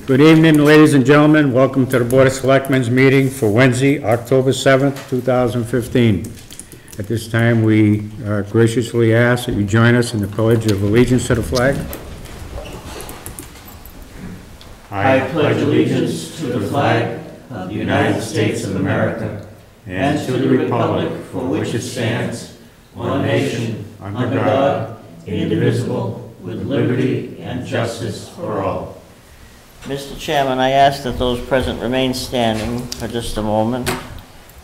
Good evening, ladies and gentlemen. Welcome to the Board of Selectmen's meeting for Wednesday, October 7th, 2015. At this time, we graciously ask that you join us in the Pledge of Allegiance to the flag. I pledge allegiance to the flag of the United States of America and to the republic for which it stands, one nation, under God, indivisible, with liberty and justice for all. Mr. Chairman, I ask that those present remain standing for just a moment.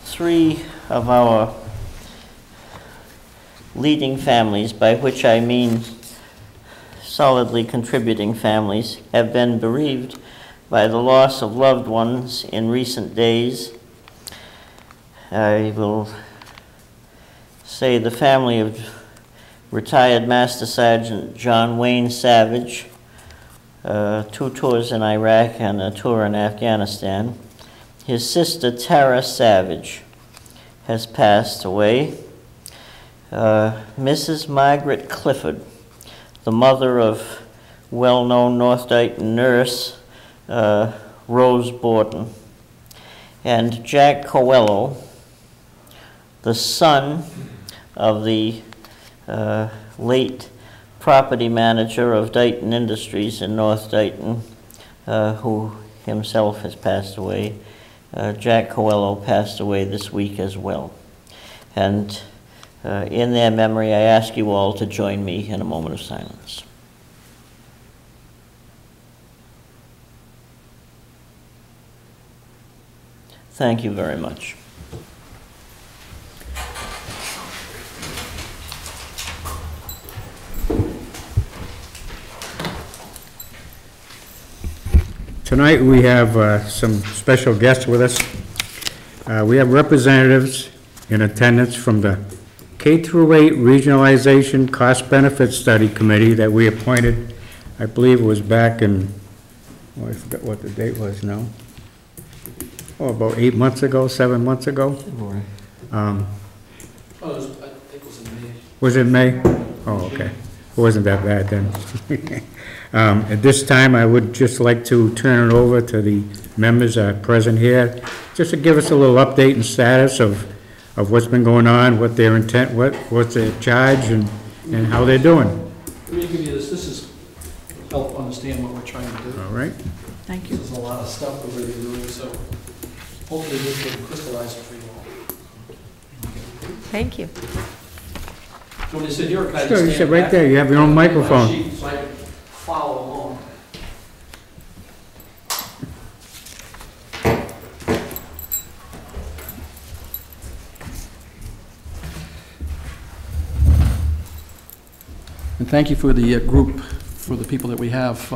3 of our leading families, by which I mean solidly contributing families, have been bereaved by the loss of loved ones in recent days. I will say the family of retired Master Sergeant John Wayne Savage, 2 tours in Iraq and a tour in Afghanistan. His sister Tara Savage has passed away. Mrs. Margaret Clifford, the mother of well-known North Dighton nurse Rose Borden, and Jack Coelho, the son of the late property manager of Dighton Industries in North Dighton, who himself has passed away. Jack Coelho passed away this week as well. And in their memory, I ask you all to join me in a moment of silence. Thank you very much. Tonight we have some special guests with us. We have representatives in attendance from the K-8 Regionalization Cost Benefit Study Committee that we appointed, I believe it was back in, oh, I forgot what the date was now. Oh, about 8 months ago, 7 months ago. I think it was in May. Was it May? Oh, okay. It wasn't that bad then. At this time, I would just like to turn it over to the members present here, just to give us a little update and status of what's been going on, what their intent, what's their charge, and how they're doing. Let me give you this. This is help understand what we're trying to do. All right. Thank you. There's a lot of stuff that we're doing, so hopefully this will crystallize it for you all. Thank you. Do you want me to sit here or can I Sure, just you stand sit right back? there. You have your own microphone. So I can follow along. And thank you for the group, for the people that we have.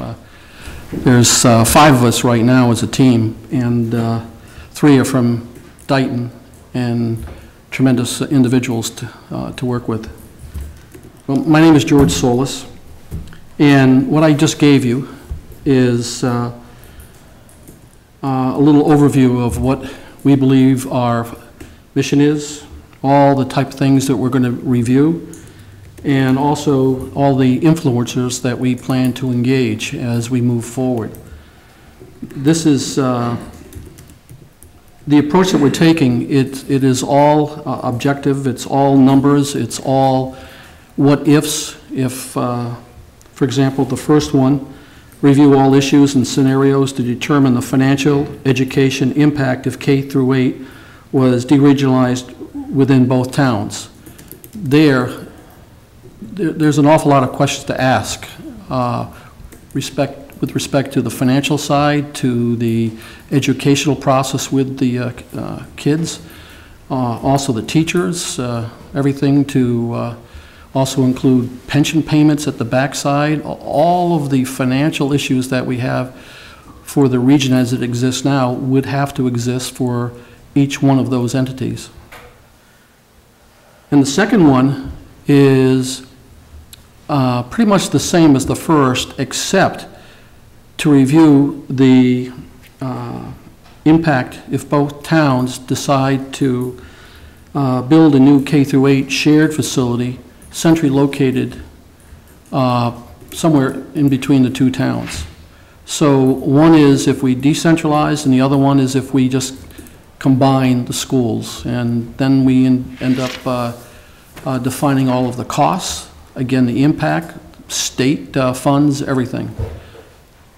There's 5 of us right now as a team, and 3 are from Dighton, and tremendous individuals to work with. Well, my name is George Solis, and what I just gave you is a little overview of what we believe our mission is, all the type of things that we're going to review, and also all the influencers that we plan to engage as we move forward. This is the approach that we're taking. It is all objective, it's all numbers, it's all what ifs. If, for example, the first one, review all issues and scenarios to determine the financial education impact if K-8 was deregionalized within both towns. There's an awful lot of questions to ask with respect to the financial side, to the educational process with the kids, also the teachers, everything to also include pension payments at the backside, all of the financial issues that we have for the region as it exists now would have to exist for each one of those entities. And the second one is pretty much the same as the first, except to review the impact if both towns decide to build a new K-8 shared facility centrally located somewhere in between the 2 towns. So one is if we decentralize, and the other one is if we just combine the schools. And then we end up defining all of the costs, again, the impact, state funds, everything.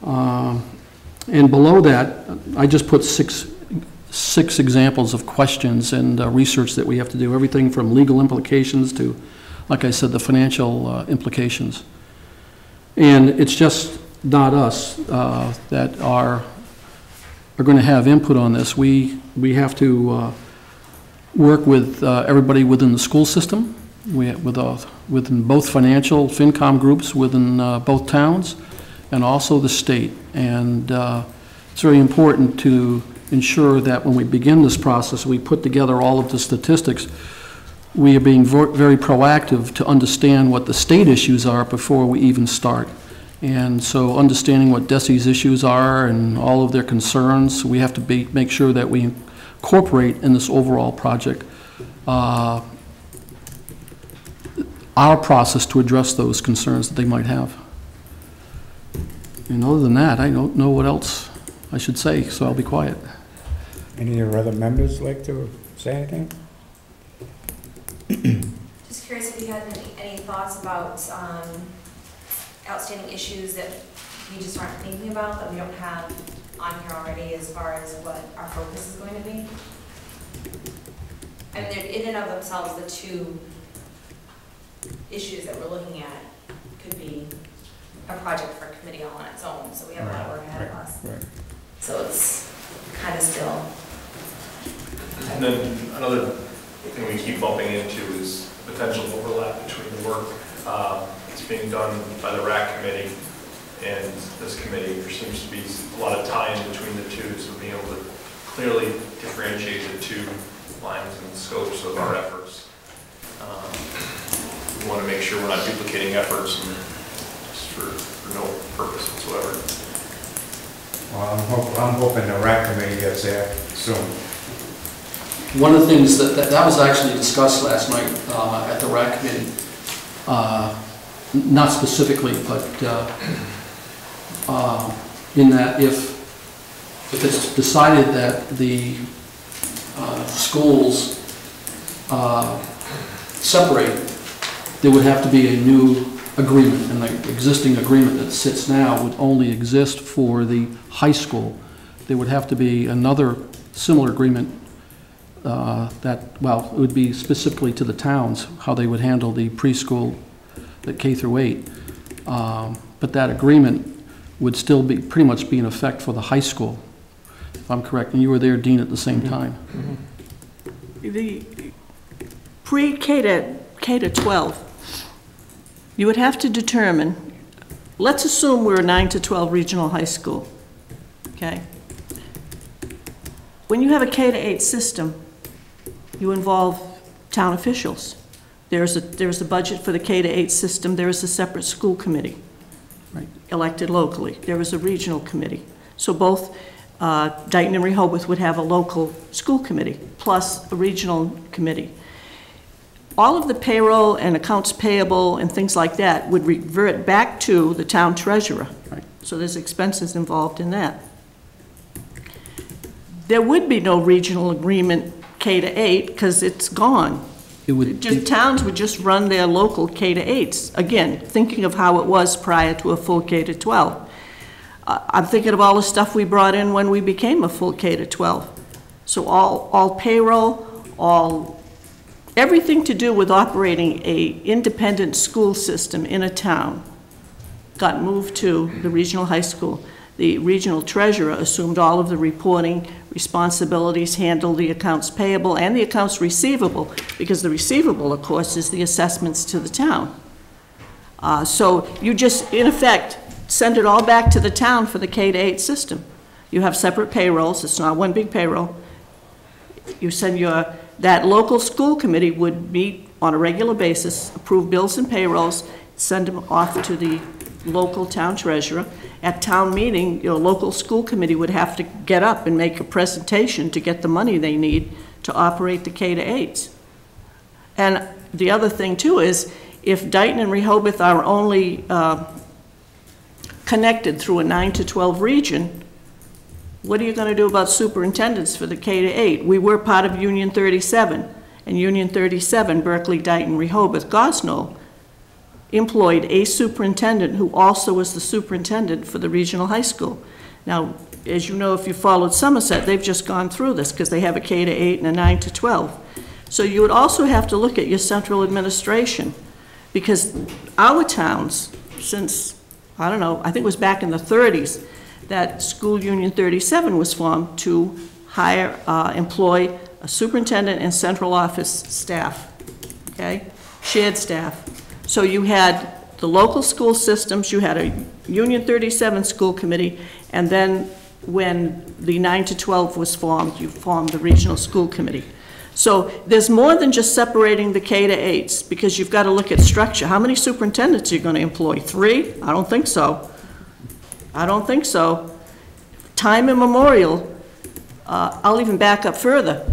And below that, I just put six examples of questions and research that we have to do, everything from legal implications to, like I said, the financial implications. And it's just not us that are going to have input on this. We have to work with everybody within the school system, within both financial FinCom groups within both towns, and also the state. And it's very important to ensure that when we begin this process, we put together all of the statistics. We are being very proactive to understand what the state issues are before we even start. And so understanding what DESE's issues are and all of their concerns, we have to make sure that we incorporate in this overall project our process to address those concerns that they might have. And other than that, I don't know what else I should say, so I'll be quiet. Any of your other members like to say anything? Just curious if you had any thoughts about outstanding issues that we just aren't thinking about, that we don't have on here already as far as what our focus is going to be? I mean, in and of themselves, the two issues that we're looking at could be a project for a committee all on its own, so we have a lot of work ahead of us. Right. So it's kind of still. And then another thing we keep bumping into is potential overlap between the work that's being done by the RAC committee and this committee. There seems to be a lot of tie-in between the two, so being able to clearly differentiate the two lines and scopes of our efforts. We want to make sure we're not duplicating efforts and just for no purpose whatsoever. Well, I'm hoping the RAC committee gets there soon. One of the things that was actually discussed last night at the RAC committee, not specifically, but in that if it's decided that the schools separate, there would have to be a new agreement, and the existing agreement that sits now would only exist for the high school. There would have to be another similar agreement it would be specifically to the towns, how they would handle the preschool, the K through 8. But that agreement would still be pretty much be in effect for the high school, if I'm correct. And you were there, Dean, at the same time. The pre-K to 12, you would have to determine, let's assume we're a 9 to 12 regional high school, okay? When you have a K to 8 system, you involve town officials. There's a budget for the K to 8 system. There is a separate school committee, right, elected locally. There is a regional committee. So both Dayton and Rehoboth would have a local school committee plus a regional committee. All of the payroll and accounts payable and things like that would revert back to the town treasurer. Right. So there's expenses involved in that. There would be no regional agreement K to 8 because it's gone. Towns would just run their local K to 8s. Again, thinking of how it was prior to a full K to 12. I'm thinking of all the stuff we brought in when we became a full K to 12. So all payroll, everything to do with operating a independent school system in a town got moved to the regional high school. The regional treasurer assumed all of the reporting responsibilities, handled the accounts payable and the accounts receivable, because the receivable, of course, is the assessments to the town. So you just, in effect, send it all back to the town for the K to 8 system. You have separate payrolls. It's not one big payroll. You send that local school committee would meet on a regular basis, approve bills and payrolls, send them off to the local town treasurer. At town meeting, your local school committee would have to get up and make a presentation to get the money they need to operate the K to 8s. And the other thing too is, if Dayton and Rehoboth are only connected through a 9 to 12 region, what are you going to do about superintendents for the K to 8? We were part of Union 37, and Union 37, Berkeley, Dighton, Rehoboth, Gosnell, employed a superintendent who also was the superintendent for the regional high school. Now, as you know, if you followed Somerset, they've just gone through this because they have a K to 8 and a 9 to 12. So you would also have to look at your central administration, because our towns, since, I don't know, I think it was back in the 30s, that School Union 37 was formed to hire, employ a superintendent and central office staff, okay? Shared staff. So you had the local school systems, you had a Union 37 school committee, and then when the 9 to 12 was formed, you formed the regional school committee. So there's more than just separating the K to 8s, because you've got to look at structure. How many superintendents are you going to employ? 3? I don't think so. I don't think so. Time immemorial, I'll even back up further.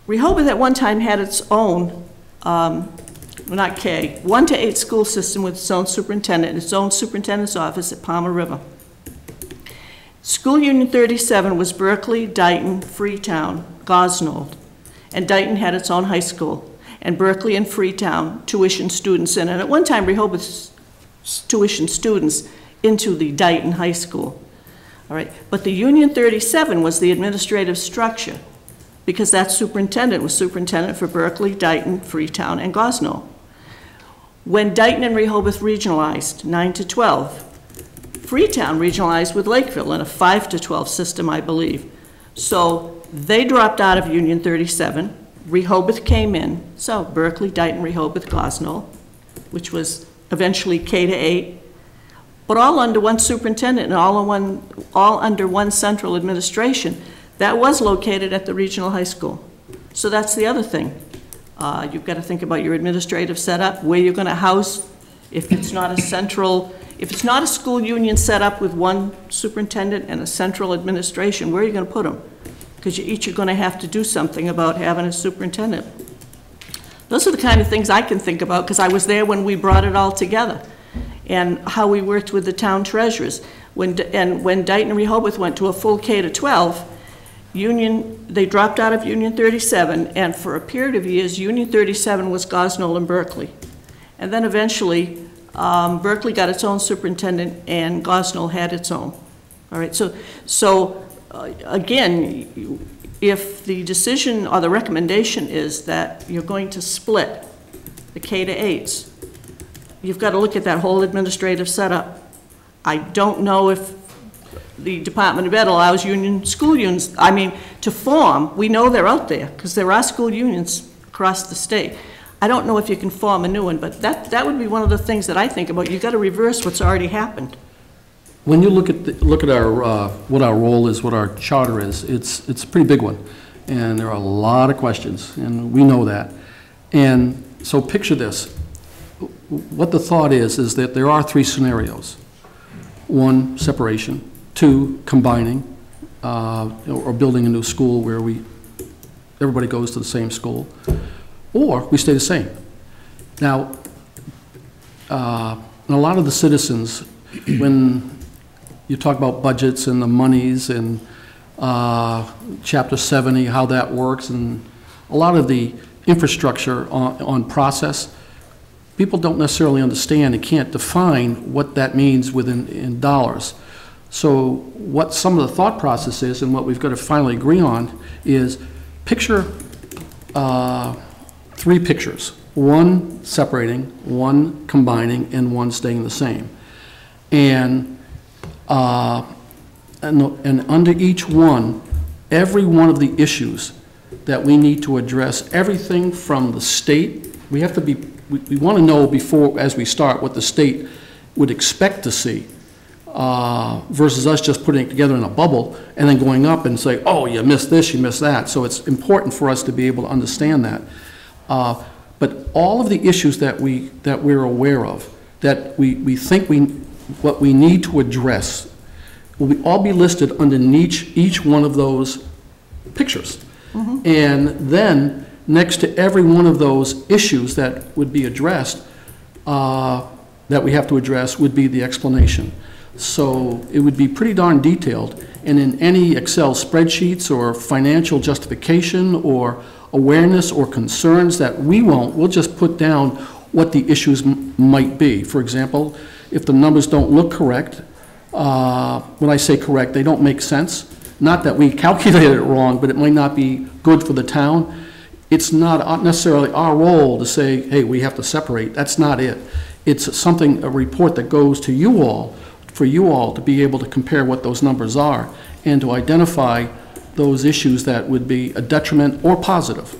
Rehoboth at one time had its own, not K, 1 to 8 school system with its own superintendent, its own superintendent's office at Palmer River. School Union 37 was Berkeley, Dighton, Freetown, Gosnold, and Dighton had its own high school, and Berkeley and Freetown tuitioned students in, and at one time Rehoboth tuitioned students into the Dighton High School. All right, but the Union 37 was the administrative structure, because that superintendent was superintendent for Berkeley, Dighton, Freetown, and Gosnold. When Dighton and Rehoboth regionalized, 9 to 12, Freetown regionalized with Lakeville in a 5 to 12 system, I believe. So they dropped out of Union 37, Rehoboth came in, so Berkeley, Dighton, Rehoboth, Gosnold, which was eventually K to 8, but all under one superintendent and all under one central administration. That was located at the regional high school. So that's the other thing. You've got to think about your administrative setup, where you're going to house, if it's not a school union set up with one superintendent and a central administration, where are you going to put them? Because you each are going to have to do something about having a superintendent. Those are the kind of things I can think about, because I was there when we brought it all together, and how we worked with the town treasurers. When Dighton and Rehoboth went to a full K to 12, they dropped out of Union 37, and for a period of years, Union 37 was Gosnold and Berkeley. And then eventually, Berkeley got its own superintendent, and Gosnold had its own. All right, so again, if the decision or the recommendation is that you're going to split the K to 8s, you've got to look at that whole administrative setup. I don't know if the Department of Ed allows school unions, to form. We know they're out there, because there are school unions across the state. I don't know if you can form a new one, but that would be one of the things that I think about. You've got to reverse what's already happened. When you look at our what our role is, what our charter is, it's a pretty big one, and there are a lot of questions, and we know that. And so picture this. What the thought is that there are 3 scenarios. 1, separation. 2, combining, or building a new school where everybody goes to the same school, or we stay the same. Now, and a lot of the citizens, when you talk about budgets and the monies and Chapter 70, how that works, and a lot of the infrastructure on process, people don't necessarily understand and can't define what that means in dollars. So what some of the thought process is, and what we've got to finally agree on, is picture 3 pictures. 1 separating, 1 combining, and 1 staying the same. And under each one, every one of the issues that we need to address, everything from the state, we want to know before, as we start, what the state would expect to see. Versus us just putting it together in a bubble and then going up and say, oh, you missed this, you missed that. So it's important for us to be able to understand that. But all of the issues that we're aware of, that we think what we need to address, will all be listed underneath each one of those pictures. Mm-hmm. And then next to every one of those issues that would be addressed, the that we have to address would be the explanation. So it would be pretty darn detailed, and in any Excel spreadsheets or financial justification or awareness or concerns that we'll just put down what the issues might be. For example, if the numbers don't look correct, when I say correct, they don't make sense. Not that we calculated it wrong, but it might not be good for the town. It's not necessarily our role to say, hey, we have to separate. That's not it. It's a report that goes to you all, for you all to be able to compare what those numbers are and to identify those issues that would be a detriment or positive.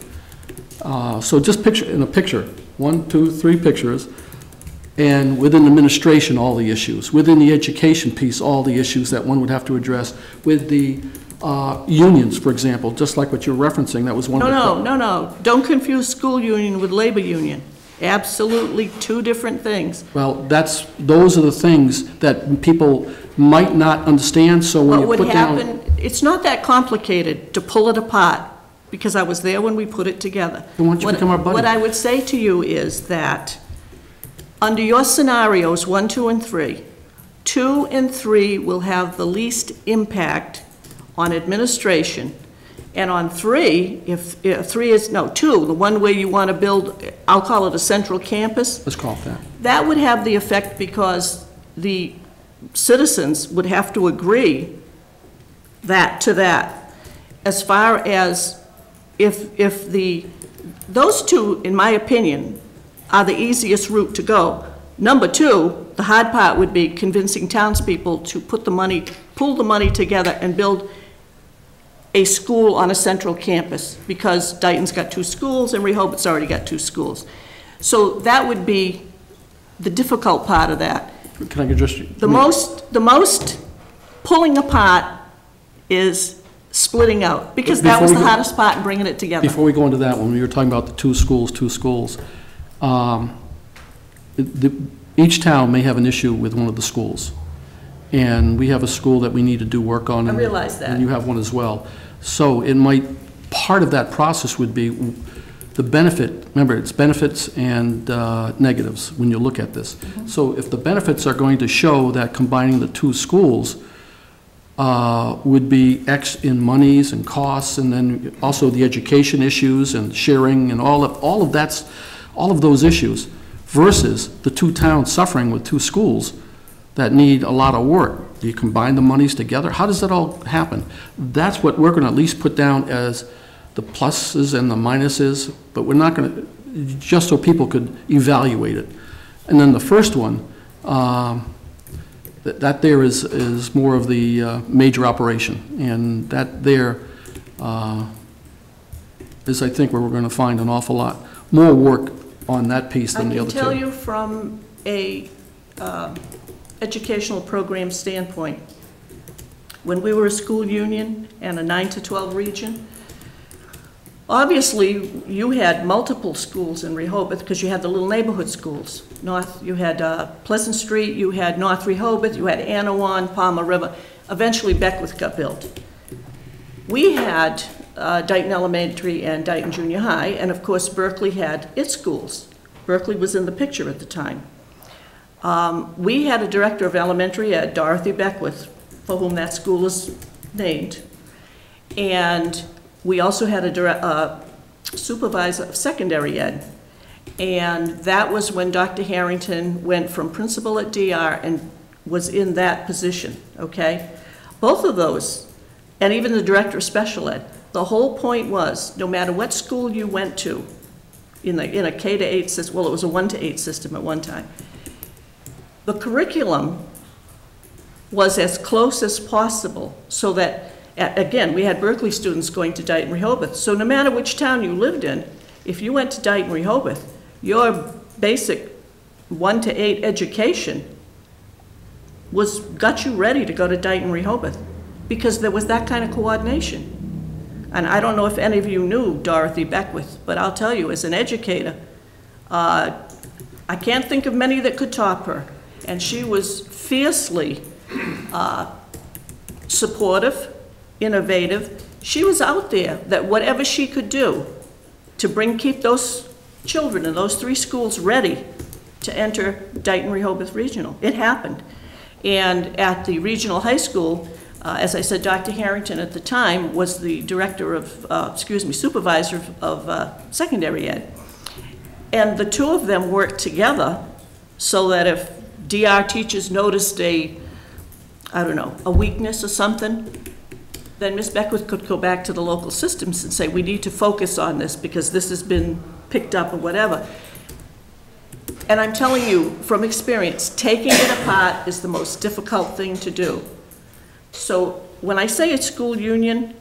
So just picture, in a picture, 1, 2, 3 pictures, and within administration, all the issues. Within the education piece, all the issues that one would have to address. With the unions, for example, just like what you're referencing, that was one of the... No. Don't confuse school union with labor union. Absolutely two different things. Well, those are the things that people might not understand, so when you put down... What would happen, it's not that complicated to pull it apart, because I was there when we put it together. Then why don't you become our buddy? What I would say to you is that under your scenarios, 1, 2, and 3, 2 and 3 will have the least impact on administration. And on 3, if 3 is, no, 2, the one where you want to build, I'll call it a central campus. Let's call it that. That would have the effect because the citizens would have to agree to that. As far as if those 2, in my opinion, are the easiest route to go. Number 2, the hard part would be convincing townspeople to pull the money together and build a school on a central campus, because Dayton's got 2 schools and Rehobot's already got 2 schools. So that would be the difficult part of that. Can I just... The most pulling apart is splitting out, because that was the hardest part in bringing it together. Before we go into that one, we were talking about the 2 schools. Each town may have an issue with one of the schools. And we have a school that we need to do work on. I realize that. And you have one as well. So it might, part of that process would be the benefit, remember, it's benefits and negatives when you look at this. Mm-hmm. So if the benefits are going to show that combining the 2 schools would be X in monies and costs, and then also the education issues and sharing and all of those issues, versus the 2 towns suffering with 2 schools that need a lot of work. Do you combine the monies together? How does that all happen? That's what we're going to at least put down as the pluses and the minuses, but we're not going to, just so people could evaluate it. And then the first one, that there is more of the major operation, and that there is, I think, where we're going to find an awful lot more work on that piece than the other 2. I can tell you from a educational program standpoint, when we were a school union and a 9 to 12 region, obviously you had multiple schools in Rehoboth because you had the little neighborhood schools. You had Pleasant Street, you had North Rehoboth, you had Anawan, Palmer River. Eventually Beckwith got built. We had Dayton Elementary and Dayton Junior High, and of course Berkeley had its schools. Berkeley was in the picture at the time. We had a director of elementary ed, Dorothy Beckwith, for whom that school is named. And we also had a supervisor of secondary ed. And that was when Dr. Harrington went from principal at DR and was in that position, okay? Both of those, and even the director of special ed, the whole point was, no matter what school you went to, in a K to 8 system, well, it was a 1 to 8 system at one time, the curriculum was as close as possible so that, again, we had Berkeley students going to Dayton Rehoboth. So no matter which town you lived in, if you went to Dayton Rehoboth, your basic 1 to 8 education got you ready to go to Dayton Rehoboth because there was that kind of coordination. And I don't know if any of you knew Dorothy Beckwith, but I'll tell you, as an educator, I can't think of many that could top her. And she was fiercely supportive, innovative. She was out there that whatever she could do to keep those children in those 3 schools ready to enter Dayton-Rehoboth Regional. It happened. And at the regional high school, as I said, Dr. Harrington at the time was the director of, supervisor of secondary ed. And the two of them worked together so that if DR teachers noticed a weakness or something, then Ms. Beckwith could go back to the local systems and say, we need to focus on this because this has been picked up or whatever. And I'm telling you from experience, taking it apart is the most difficult thing to do. So when I say a school union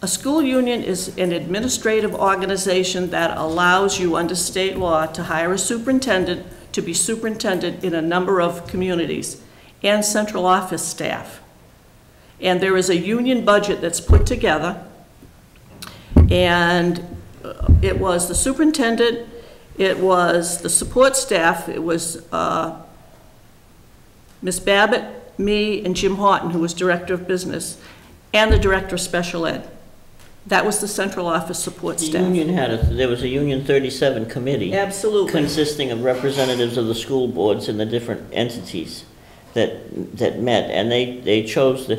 is an administrative organization that allows you under state law to hire a superintendent to be superintendent in a number of communities and central office staff. And there is a union budget that's put together, and it was the superintendent, it was the support staff, it was Ms. Babbitt, me, and Jim Horton, who was director of business, and the director of special ed. That was the central office support staff. The union there was a Union 37 committee. Absolutely. Consisting of representatives of the school boards and the different entities that met, and they chose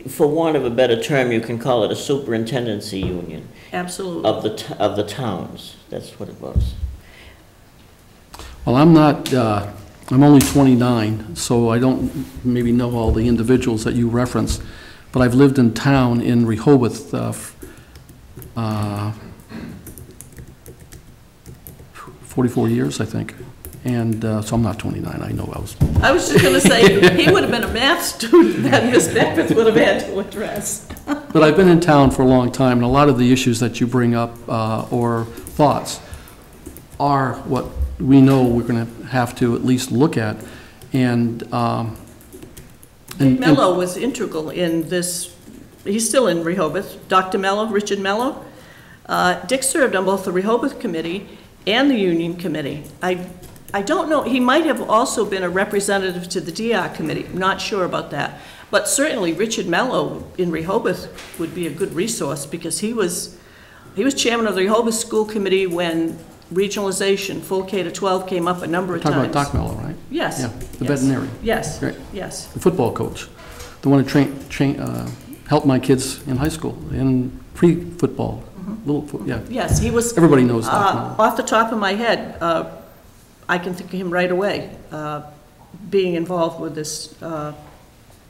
for want of a better term, you can call it a superintendency union. Absolutely. Of the towns. That's what it was. Well, I'm not, I'm only 29, so I don't maybe know all the individuals that you referenced, but I've lived in town in Rehoboth 44 years, I think. And so I'm not 29, I know I was. I was just going to say, he would have been a math student that Ms. Beckwith would have had to address. But I've been in town for a long time, and a lot of the issues that you bring up or thoughts are what we know we're going to have to at least look at. And Dick Mello was integral in this. He's still in Rehoboth. Dr. Mello, Richard Mello. Dick served on both the Rehoboth Committee and the Union Committee. I don't know, he might have also been a representative to the DR Committee. I'm not sure about that. But certainly Richard Mello in Rehoboth would be a good resource because he was chairman of the Rehoboth School Committee when regionalization, full K-12 came up a number of times. Talking about Doc Mello, right? Yes. Yeah, the veterinarian. Yes, Great. yes. The football coach, the one who helped my kids in high school, in pre-football, yeah. Yes, he was. Everybody knows Doc Mello. Off the top of my head, I can think of him right away, being involved with this.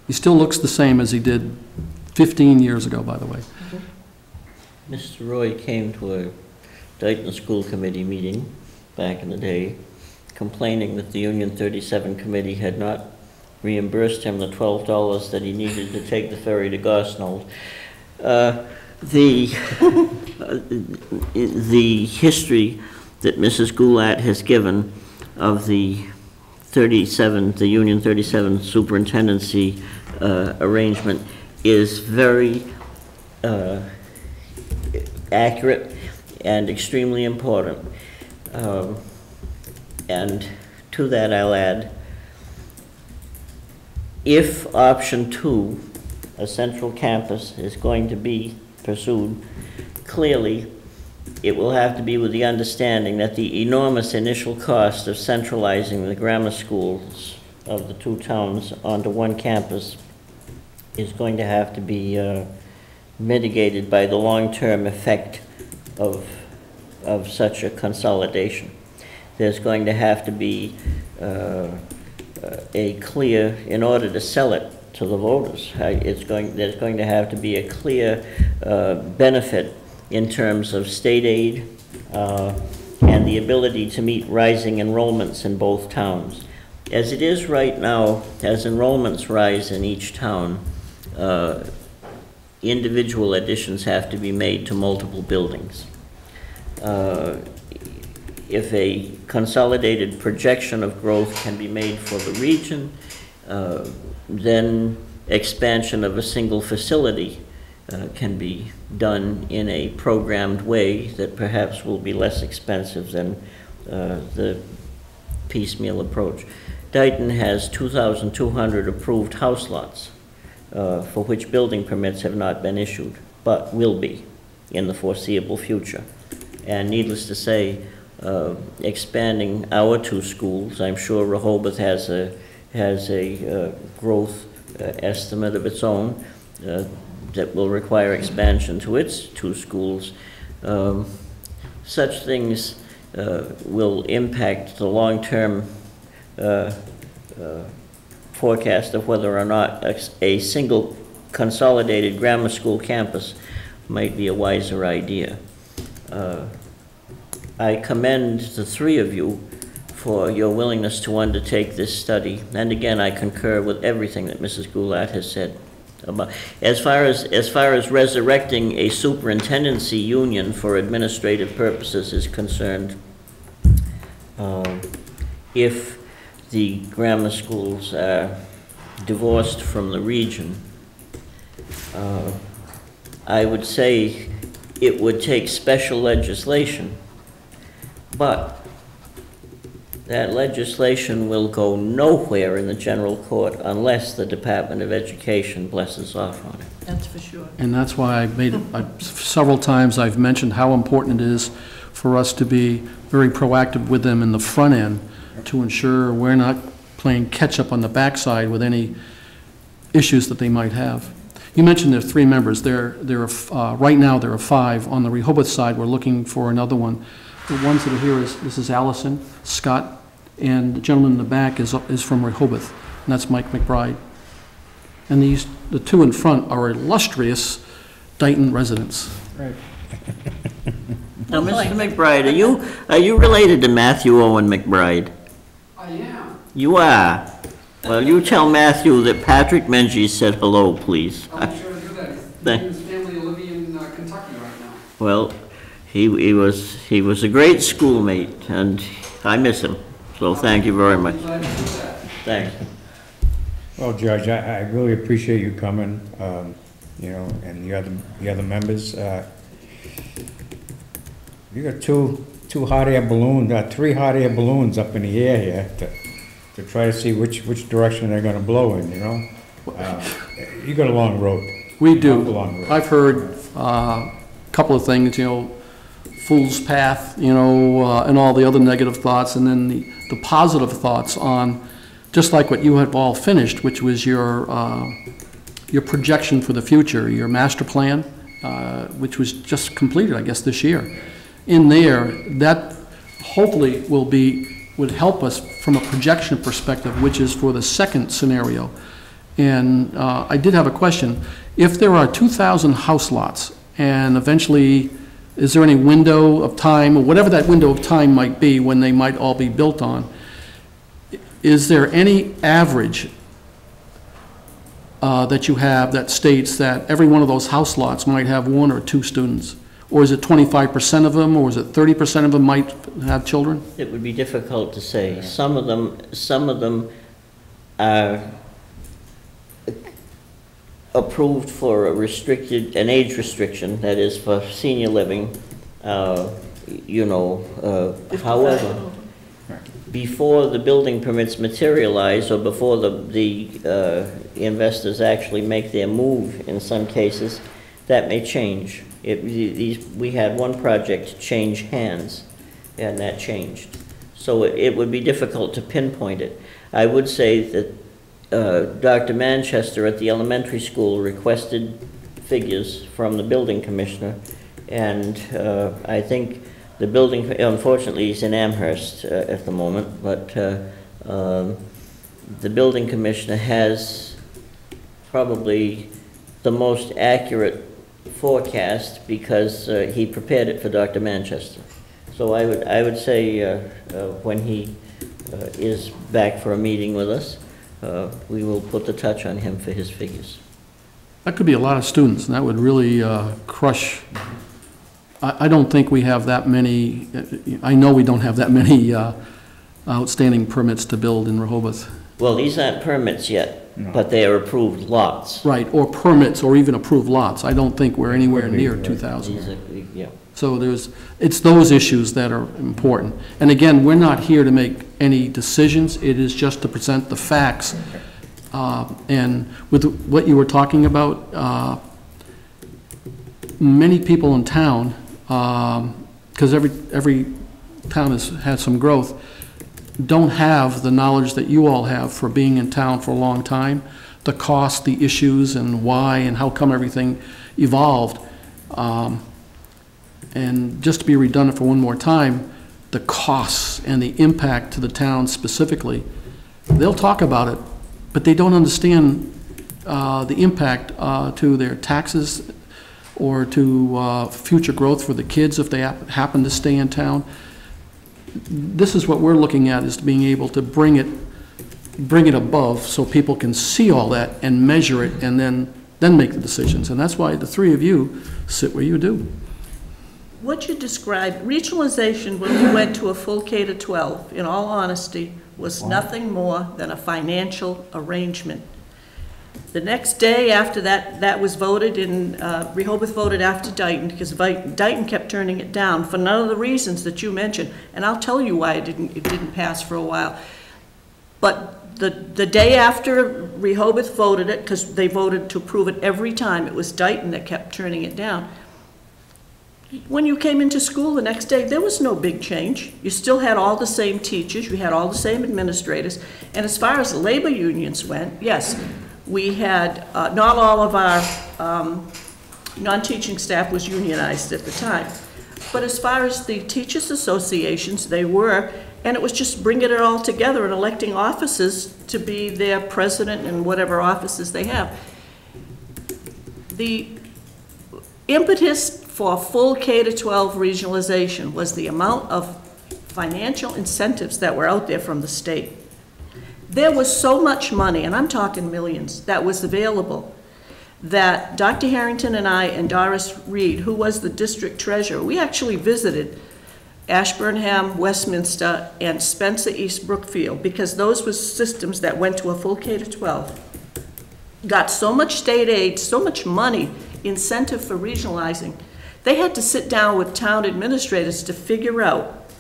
He still looks the same as he did 15 years ago, by the way. Mr. Roy came to a Dayton School Committee meeting back in the day, complaining that the Union 37 Committee had not reimbursed him the $12 that he needed to take the ferry to Gosnold. The history that Mrs. Goulat has given of the Union 37 superintendency arrangement is very accurate and extremely important. And to that I'll add, if option 2, a central campus, is going to be pursued, clearly it will have to be with the understanding that the enormous initial cost of centralizing the grammar schools of the two towns onto one campus is going to have to be mitigated by the long-term effect of such a consolidation. There's going to have to be a clear, in order to sell it to the voters, there's going to have to be a clear benefit in terms of state aid and the ability to meet rising enrollments in both towns. As it is right now, as enrollments rise in each town, individual additions have to be made to multiple buildings. If a consolidated projection of growth can be made for the region, then expansion of a single facility can be done in a programmed way that perhaps will be less expensive than the piecemeal approach. Dayton has 2,200 approved house lots for which building permits have not been issued, but will be in the foreseeable future. And needless to say, expanding our two schools. I'm sure Rehoboth has a growth estimate of its own that will require expansion to its two schools. Such things will impact the long-term forecast of whether or not a single consolidated grammar school campus might be a wiser idea. I commend the three of you for your willingness to undertake this study. And again, I concur with everything that Mrs. Goulart has said. As far as resurrecting a superintendency union for administrative purposes is concerned, if the grammar schools are divorced from the region, I would say it would take special legislation, but that legislation will go nowhere in the general court unless the Department of Education blesses off on it. That's for sure. And that's why several times I've mentioned how important it is for us to be very proactive with them in the front end to ensure we're not playing catch-up on the backside with any issues that they might have. You mentioned there are 3 members. Right now there are 5. On the Rehoboth side, we're looking for another one. The ones that are here this is Allison, Scott, and the gentleman in the back is from Rehoboth, and that's Mike McBride. And the 2 in front are illustrious Dayton residents. Right. Now, Mr. McBride, are you related to Matthew Owen McBride? I am. You are. Well, you tell Matthew that Patrick Menzies said hello, please. I'll be sure to do that. His family living in Kentucky right now. Well, he was a great schoolmate, and I miss him. So thank you very much. I'm glad to do that. Thanks. Well, George, I really appreciate you coming, you know, and the other members. You got two hot air balloons, 3 hot air balloons up in the air here to try to see which direction they're going to blow in, you know. You got a long road. We do. Long road. I've heard a couple of things, you know, fool's path, you know, and all the other negative thoughts, and then the positive thoughts on, just like what you have all finished, which was your projection for the future, your master plan, which was just completed, I guess, this year. In there, that hopefully would help us from a projection perspective, which is for the second scenario. And I did have a question. If there are 2,000 house lots, and eventually, is there any window of time, or whatever that window of time might be when they might all be built on, is there any average that you have that states that every one of those house lots might have 1 or 2 students? Or is it 25% of them, or is it 30% of them might have children? It would be difficult to say. Some of them are approved for an age restriction, that is for senior living, you know, however, before the building permits materialize, or before the investors actually make their move in some cases, that may change. We had one project change hands, and that changed. So it would be difficult to pinpoint it. I would say that Dr. Manchester at the elementary school requested figures from the building commissioner, and I think the building, unfortunately, he's in Amherst at the moment, but the building commissioner has probably the most accurate forecast because he prepared it for Dr. Manchester. So I would say when he is back for a meeting with us, we will put the touch on him for his figures. That could be a lot of students, and that would really crush. I don't think we have that many, I know we don't have that many outstanding permits to build in Rehoboth. Well, these aren't permits yet, but they are approved lots. Right, or permits, or even approved lots. I don't think we're anywhere near 2,000. Yeah. So it's those issues that are important. And again, we're not here to make any decisions. It is just to present the facts. And with what you were talking about, many people in town, because every town has had some growth, don't have the knowledge that you all have for being in town for a long time, the cost, the issues, and why, and how come everything evolved. And just to be redundant for one more time, the costs and the impact to the town specifically, they'll talk about it, but they don't understand the impact to their taxes or to future growth for the kids if they happen to stay in town. This is what we're looking at, is being able to bring it above so people can see all that and measure it and then make the decisions. And that's why the three of you sit where you do. What you described, regionalization, when we went to a full K-12, in all honesty, was nothing more than a financial arrangement. The next day after that was voted in, Rehoboth voted after Dayton, because Dayton kept turning it down for none of the reasons that you mentioned. And I'll tell you why it didn't pass for a while. But the day after Rehoboth voted it, because they voted to approve it every time, it was Dayton that kept turning it down. When you came into school the next day, there was no big change. You still had all the same teachers, you had all the same administrators, and as far as the labor unions went, yes, we had, not all of our non-teaching staff was unionized at the time, but as far as the teachers' associations, they were, and it was just bringing it all together and electing officers to be their president and whatever offices they have. The impetus for full K-12 regionalization was the amount of financial incentives that were out there from the state. There was so much money, and I'm talking millions, that was available, that Dr. Harrington and I and Doris Reed, who was the district treasurer, we actually visited Ashburnham, Westminster, and Spencer East Brookfield, because those were systems that went to a full K-12. Got so much state aid, so much money, incentive for regionalizing. They had to sit down with town administrators to figure out,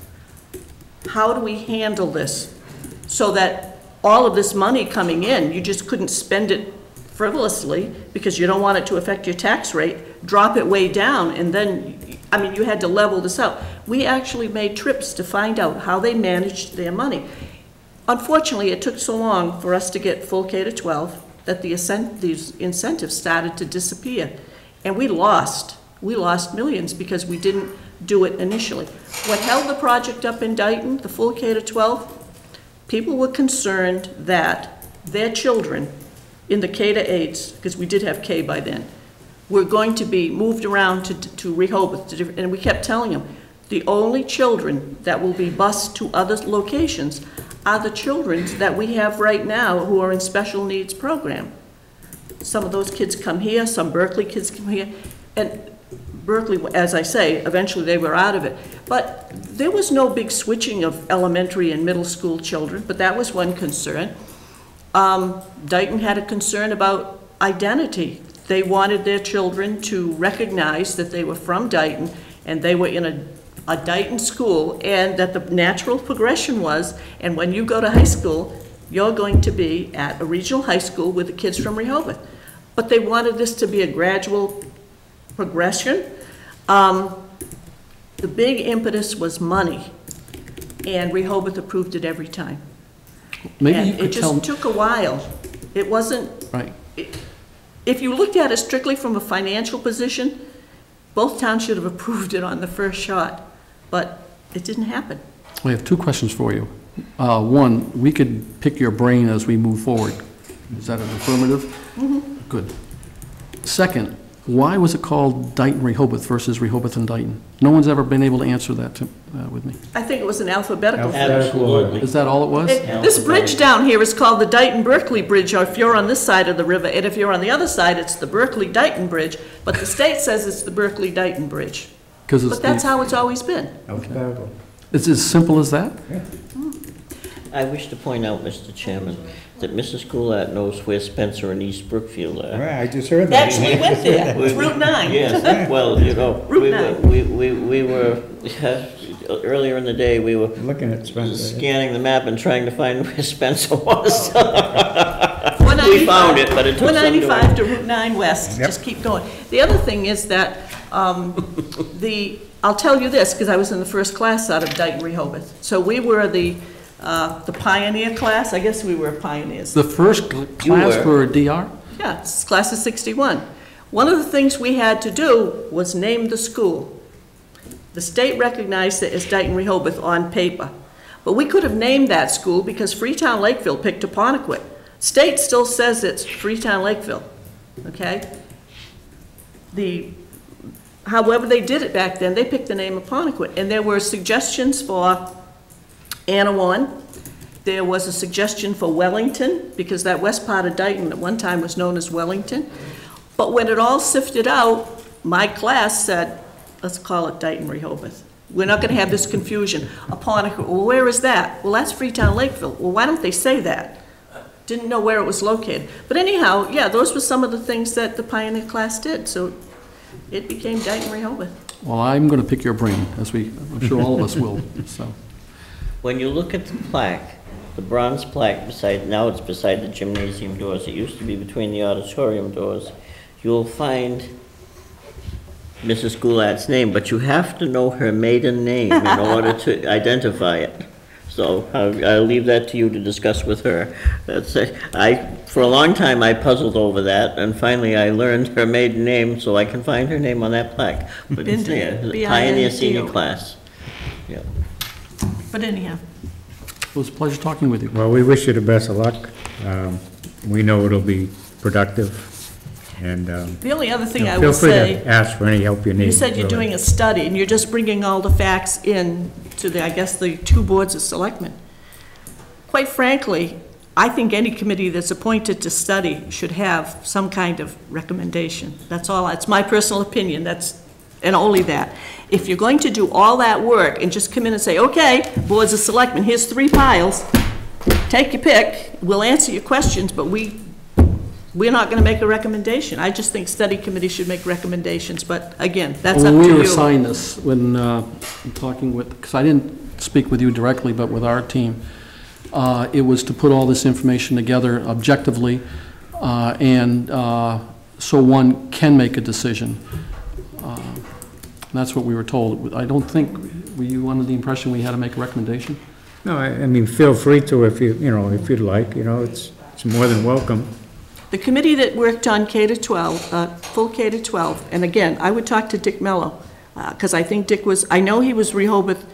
how do we handle this so that all of this money coming in, you just couldn't spend it frivolously because you don't want it to affect your tax rate, drop it way down, and then, I mean, you had to level this out. We actually made trips to find out how they managed their money. Unfortunately, it took so long for us to get full K-12 that these incentives started to disappear. And we lost millions because we didn't do it initially. What held the project up in Dayton, the full K-12, people were concerned that their children in the K-8s, because we did have K by then, were going to be moved around to Rehoboth, and we kept telling them, the only children that will be bused to other locations are the children that we have right now who are in special needs program. Some of those kids come here, some Berkeley kids come here, and Berkeley, as I say, eventually they were out of it. But there was no big switching of elementary and middle school children, but that was one concern. Dayton had a concern about identity. They wanted their children to recognize that they were from Dayton and they were in a Dayton school, and that the natural progression was, and when you go to high school, you're going to be at a regional high school with the kids from Rehoboth. But they wanted this to be a gradual progression. The big impetus was money, and Rehoboth approved it every time. Maybe and you could it just took a while. It wasn't, right. If you looked at it strictly from a financial position, both towns should have approved it on the first shot, but it didn't happen. We have two questions for you. One, we could pick your brain as we move forward. Is that an affirmative? Mm-hmm. Good. Second, why was it called Dayton Rehoboth versus Rehoboth and Dayton? No one's ever been able to answer that with me. I think it was an alphabetical thing. Absolutely. Is that all it was? This bridge down here is called the Dayton-Berkeley Bridge, or if you're on this side of the river, and if you're on the other side, it's the Berkeley-Dayton Bridge, but the state says it's the Berkeley-Dayton Bridge. But that's how it's always been. Alphabetical. It's as simple as that? Yeah. I wish to point out, Mr. Chairman, that Mrs. Goulat knows where Spencer and East Brookfield are. Right, I just heard that. Actually went there, it's Route 9. Yes, well, you know, Route we were, earlier in the day, we were Looking at Spencer. scanning the map and trying to find where Spencer was. We 195 found it, but it took some doing. 195 to Route 9 West, Yep. just keep going. The other thing is that the I'll tell you this, because I was in the first class out of Dayton Rehoboth. So we were the pioneer class. I guess we were pioneers. The first class for DR? Yeah, it's class of 61. One of the things we had to do was name the school. The state recognized it as Dayton Rehoboth on paper. But we could have named that school because Freetown Lakeville picked Apponequet. State still says it's Freetown Lakeville, okay? However they did it back then, they picked the name Apponequet. And there were suggestions for Anawan. There was a suggestion for Wellington, because that west part of Dayton at one time was known as Wellington. But when it all sifted out, my class said, let's call it Dayton Rehoboth. We're not going to have this confusion. Apponequet, well, where is that? Well, that's Freetown Lakeville. Well, why don't they say that? Didn't know where it was located. But anyhow, yeah, those were some of the things that the pioneer class did. So it became Dayton Rehoboth. Well, I'm going to pick your brain, I'm sure all of us will, so. When you look at the plaque, the bronze plaque now it's beside the gymnasium doors. It used to be between the auditorium doors. You'll find Mrs. Goulart's name, but you have to know her maiden name in order to identify it. So I'll leave that to you to discuss with her. For a long time, I puzzled over that, and finally I learned her maiden name, so I can find her name on that plaque. But it's there, the Pioneer Senior Class. Yeah. But anyhow. It was a pleasure talking with you. Well, we wish you the best of luck. We know it'll be productive, and The only other thing I feel will free say, to ask for any help you need. you said you're doing a study, and you're just bringing all the facts in to the, I guess, the two boards of selectmen. Quite frankly, I think any committee that's appointed to study should have some kind of recommendation. That's all. It's my personal opinion. And only that. If you're going to do all that work and just come in and say, okay, boards of selectmen, here's 3 piles, take your pick, we'll answer your questions, but we're not going to make a recommendation. I just think study committee should make recommendations, but again, that's up to you. When we were assigned this, when talking with, because I didn't speak with you directly, but with our team, it was to put all this information together objectively, and so one can make a decision. That's what we were told. I don't think, were you under the impression we had to make a recommendation? No, I mean, feel free to if if you'd like, it's more than welcome. The committee that worked on K-12, full K-12, and again, I would talk to Dick Mello, because I think I know he was Rehoboth,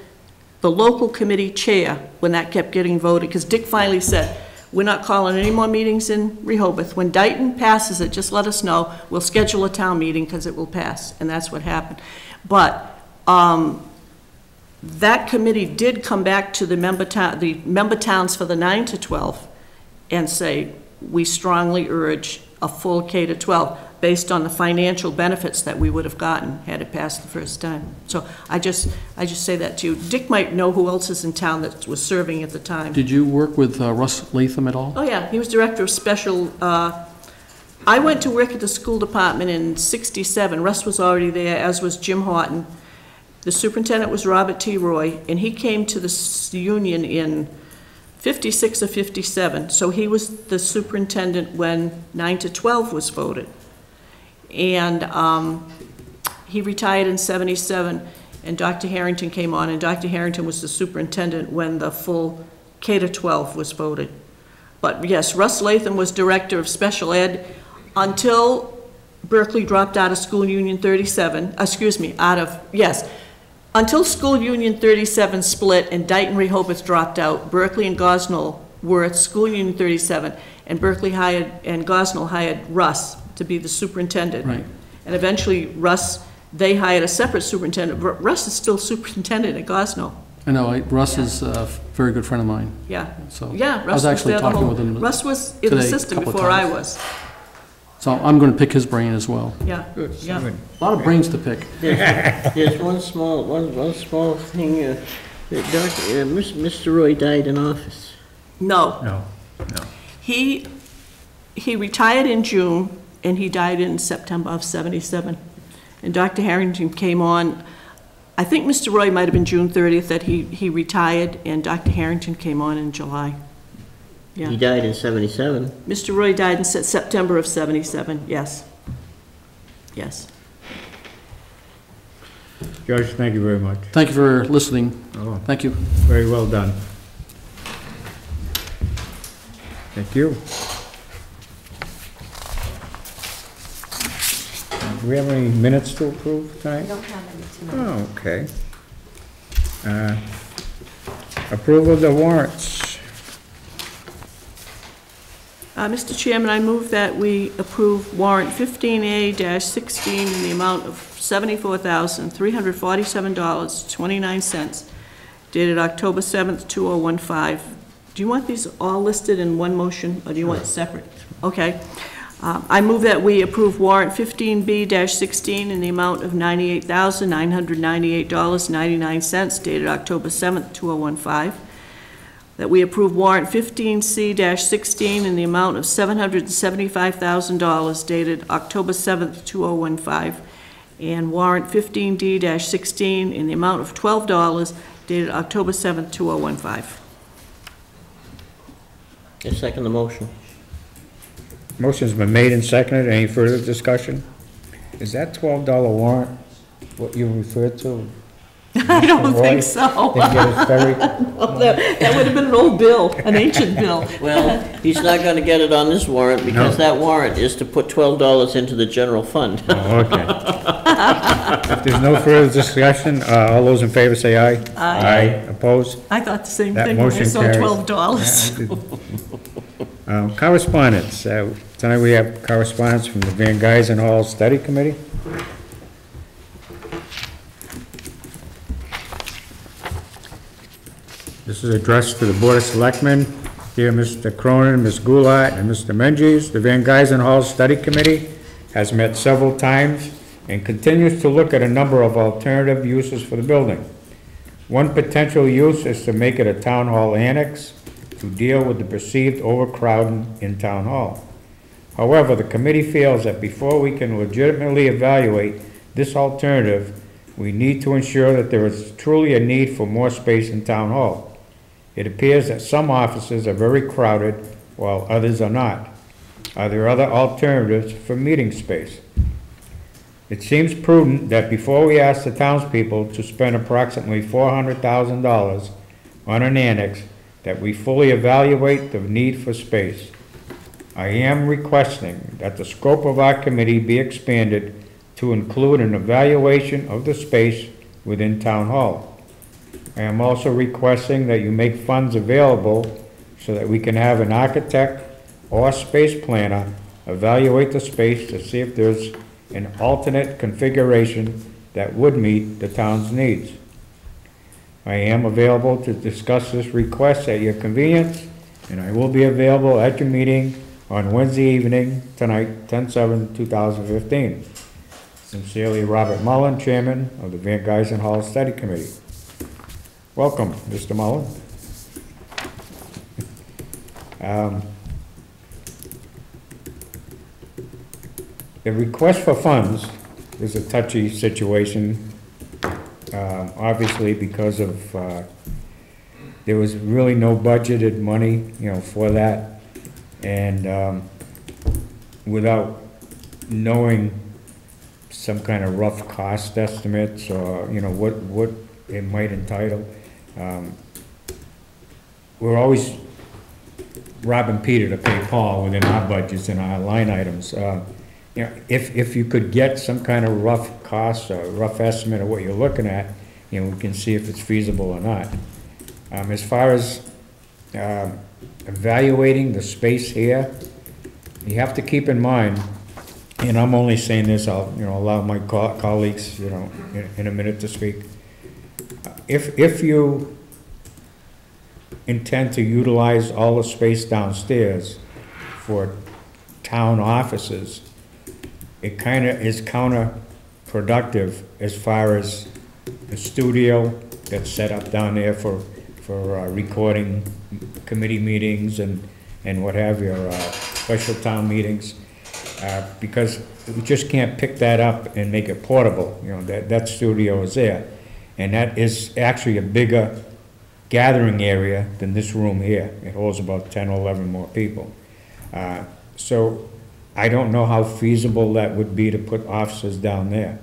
the local committee chair when that kept getting voted, because Dick finally said, we're not calling any more meetings in Rehoboth. When Dayton passes it, just let us know. We'll schedule a town meeting because it will pass, and that's what happened. But that committee did come back to the member towns for the 9 to 12 and say, we strongly urge a full K-12 based on the financial benefits that we would have gotten had it passed the first time. So I just say that to you. Dick might know who else is in town that was serving at the time. Did you work with Russ Latham at all? Oh yeah, he was director of special. I went to work at the school department in '67. Russ was already there, as was Jim Horton. The superintendent was Robert T. Roy, and he came to the union in '56 or '57. So he was the superintendent when 9 to 12 was voted. And he retired in '77, and Dr. Harrington came on, and Dr. Harrington was the superintendent when the full K-12 was voted. But yes, Russ Latham was director of special ed until Berkeley dropped out of School Union 37, until School Union 37 split and Dayton Rehoboth dropped out. Berkeley and Gosnell were at School Union 37, and Berkeley and Gosnell hired Russ to be the superintendent. Right. And eventually they hired a separate superintendent. Russ is still superintendent at Gosnell. I know, Russ is a very good friend of mine. Yeah. So Yeah, I was actually talking with him Russ was in the system before I was. So I'm going to pick his brain as well. Yeah. Yeah. A lot of brains to pick. There's one small thing. Mr. Roy died in office. No. He retired in June, and he died in September of '77. And Dr. Harrington came on. I think Mr. Roy might have been June 30th that he retired, and Dr. Harrington came on in July. Yeah. He died in '77. Mr. Roy died in September of '77, yes. Yes. George, thank you very much. Thank you for listening. Oh, Thank you. very well done. Thank you. Do we have any minutes to approve We tonight? don't have any tonight. Oh, okay. Approval of the warrants. Mr. Chairman, I move that we approve warrant 15A-16 in the amount of $74,347.29, dated October 7th, 2015. Do you want these all listed in one motion, or do you want it separate? Okay. I move that we approve warrant 15B-16 in the amount of $98,998.99, dated October 7th, 2015. That we approve warrant 15C-16 in the amount of $775,000, dated October 7th, 2015. And warrant 15D-16 in the amount of $12, dated October 7th, 2015. I second the motion. Motion's been made and seconded. Any further discussion? Is that $12 warrant what you referred to? I don't think so. Didn't get his ferry? Well, that would have been an old bill, an ancient bill. Well, he's not gonna get it on this warrant because that warrant is to put $12 into the general fund. Oh, okay. If there's no further discussion, all those in favor say aye. Aye. Opposed? I thought the same That thing when I motion saw carries. $12. Correspondence. Tonight we have correspondence from the Van Geysen Hall Study Committee. This is addressed to the Board of Selectmen. Dear Mr. Cronin, Ms. Goulart, and Mr. Menges, the Van Geysen Hall Study Committee has met several times and continues to look at a number of alternative uses for the building. One potential use is to make it a town hall annex to deal with the perceived overcrowding in town hall. However, the committee feels that before we can legitimately evaluate this alternative, we need to ensure that there is truly a need for more space in town hall. It appears that some offices are very crowded while others are not. Are there other alternatives for meeting space? It seems prudent that before we ask the townspeople to spend approximately $400,000 on an annex, that we fully evaluate the need for space. I am requesting that the scope of our committee be expanded to include an evaluation of the space within Town Hall. I am also requesting that you make funds available so that we can have an architect or space planner evaluate the space to see if there's an alternate configuration that would meet the town's needs. I am available to discuss this request at your convenience, and I will be available at your meeting on Wednesday evening, tonight, 10/7/2015. Sincerely, Robert Mullen, Chairman of the Van Geysen Hall Study Committee. Welcome, Mr. Mullen. The request for funds is a touchy situation, obviously because of, there was really no budgeted money, for that. And without knowing some kind of rough cost estimates or, what it might entitle, we're always robbing Peter to pay Paul within our budgets and our line items. If you could get some kind of rough cost or rough estimate of what you're looking at, we can see if it's feasible or not. As far as evaluating the space here, you have to keep in mind, and I'm only saying this, I'll allow my colleagues in a minute to speak. If you intend to utilize all the space downstairs for town offices, it kind of is counterproductive as far as the studio that's set up down there for recording committee meetings and what have you, special town meetings, because we just can't pick that up and make it portable. That studio is there, and that is actually a bigger gathering area than this room here. It holds about 10 or 11 more people. So I don't know how feasible that would be to put officers down there.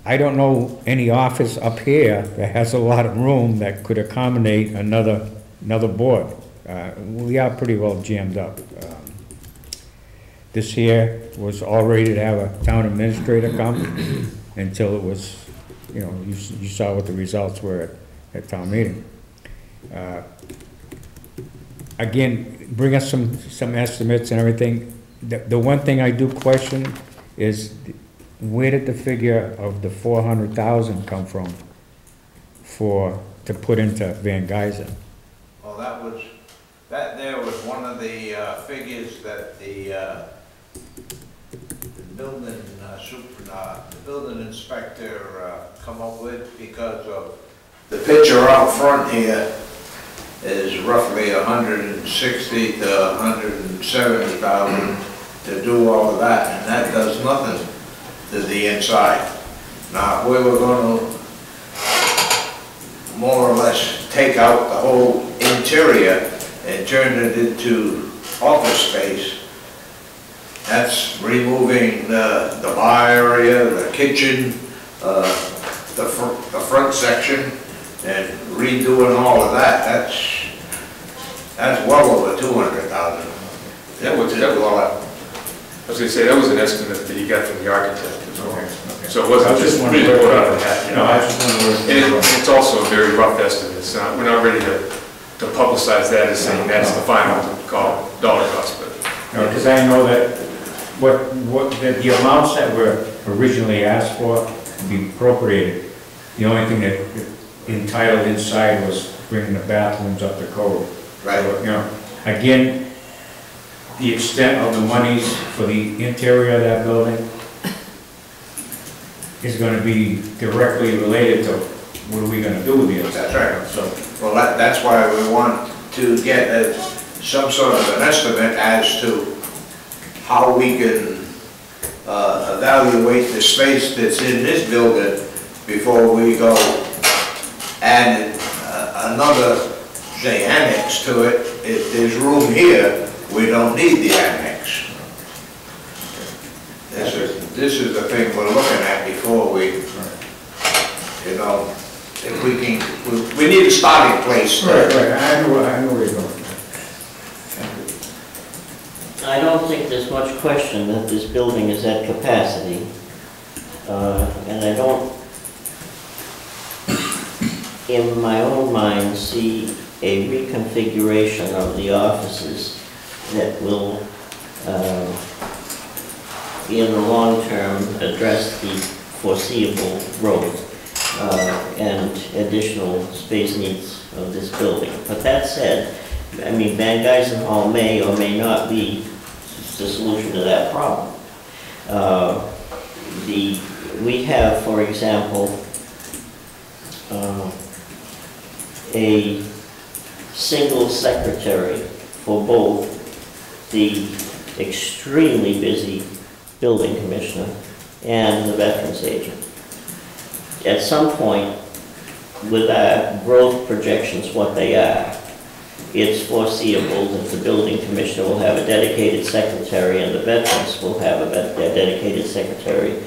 I don't know any office up here that has a lot of room that could accommodate another board. We are pretty well jammed up. This here was all ready to have a town administrator come until it was, you know, you saw what the results were at town meeting. Again, bring us some estimates and everything. The one thing I do question is, where did the figure of the 400,000 come from to put into Van Geyser? Well, that there was one of the figures that the building inspector come up with, because of the picture out front here is roughly 160 to 170,000 to do all of that, and that does nothing to the inside. Now, if we were going to more or less take out the whole interior and turn it into office space, that's removing the bar area, the kitchen, the front section, and redoing all of that. That's well over 200,000. I was going to say, that was an estimate that you got from the architect as well. Okay. So it wasn't just really put out of the hat, you know. I just wondered. And it's also a very rough estimate. It's not, we're not ready to publicize that as saying that's the final dollar cost, but. No, because I know that the amounts that were originally asked for to be appropriated, the only thing that entitled inside was bringing the bathrooms up to code. Right. So, you know, again, the extent of the monies for the interior of that building is going to be directly related to what are we going to do with the inside. That's right. So, well, that's why we want to get some sort of an estimate as to how we can evaluate the space that's in this building before we go add another, say, annex to it. If there's room here, we don't need the annex. This is the thing we're looking at before we, you know, if we can, we need a starting place. right. I know where you're going. I don't think there's much question that this building is at capacity. And I don't, in my own mind, see a reconfiguration of the offices that will, in the long term, address the foreseeable growth and additional space needs of this building. But that said, I mean, Van Geysen Hall may or may not be the solution to that problem. We have, for example, a single secretary for both the extremely busy building commissioner and the veterans agent. At some point, with our growth projections, what they are, it's foreseeable that the building commissioner will have a dedicated secretary and the veterans will have a dedicated secretary.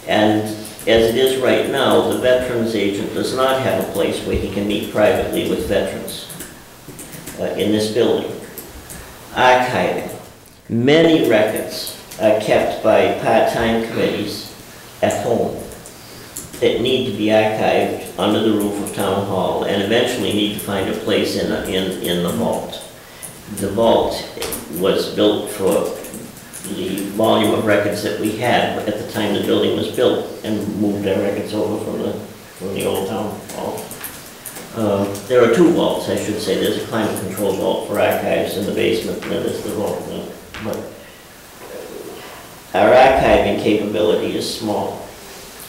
And as it is right now, the veterans agent does not have a place where he can meet privately with veterans in this building. Archiving. Many records are kept by part-time committees at home that need to be archived under the roof of Town Hall and eventually need to find a place in the vault. The vault was built for the volume of records that we had at the time the building was built, and moved our records over from the old Town Hall. There are two vaults, I should say. There's a climate control vault for archives in the basement, and then there's the vault. But our archiving capability is small.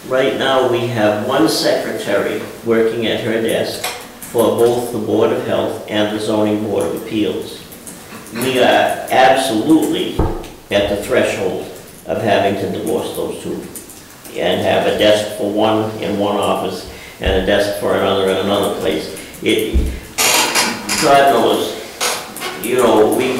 Right now, we have one secretary working at her desk for both the Board of Health and the Zoning Board of Appeals. We are absolutely at the threshold of having to divorce those two and have a desk for one in one office and a desk for another in another place. God knows, you know, we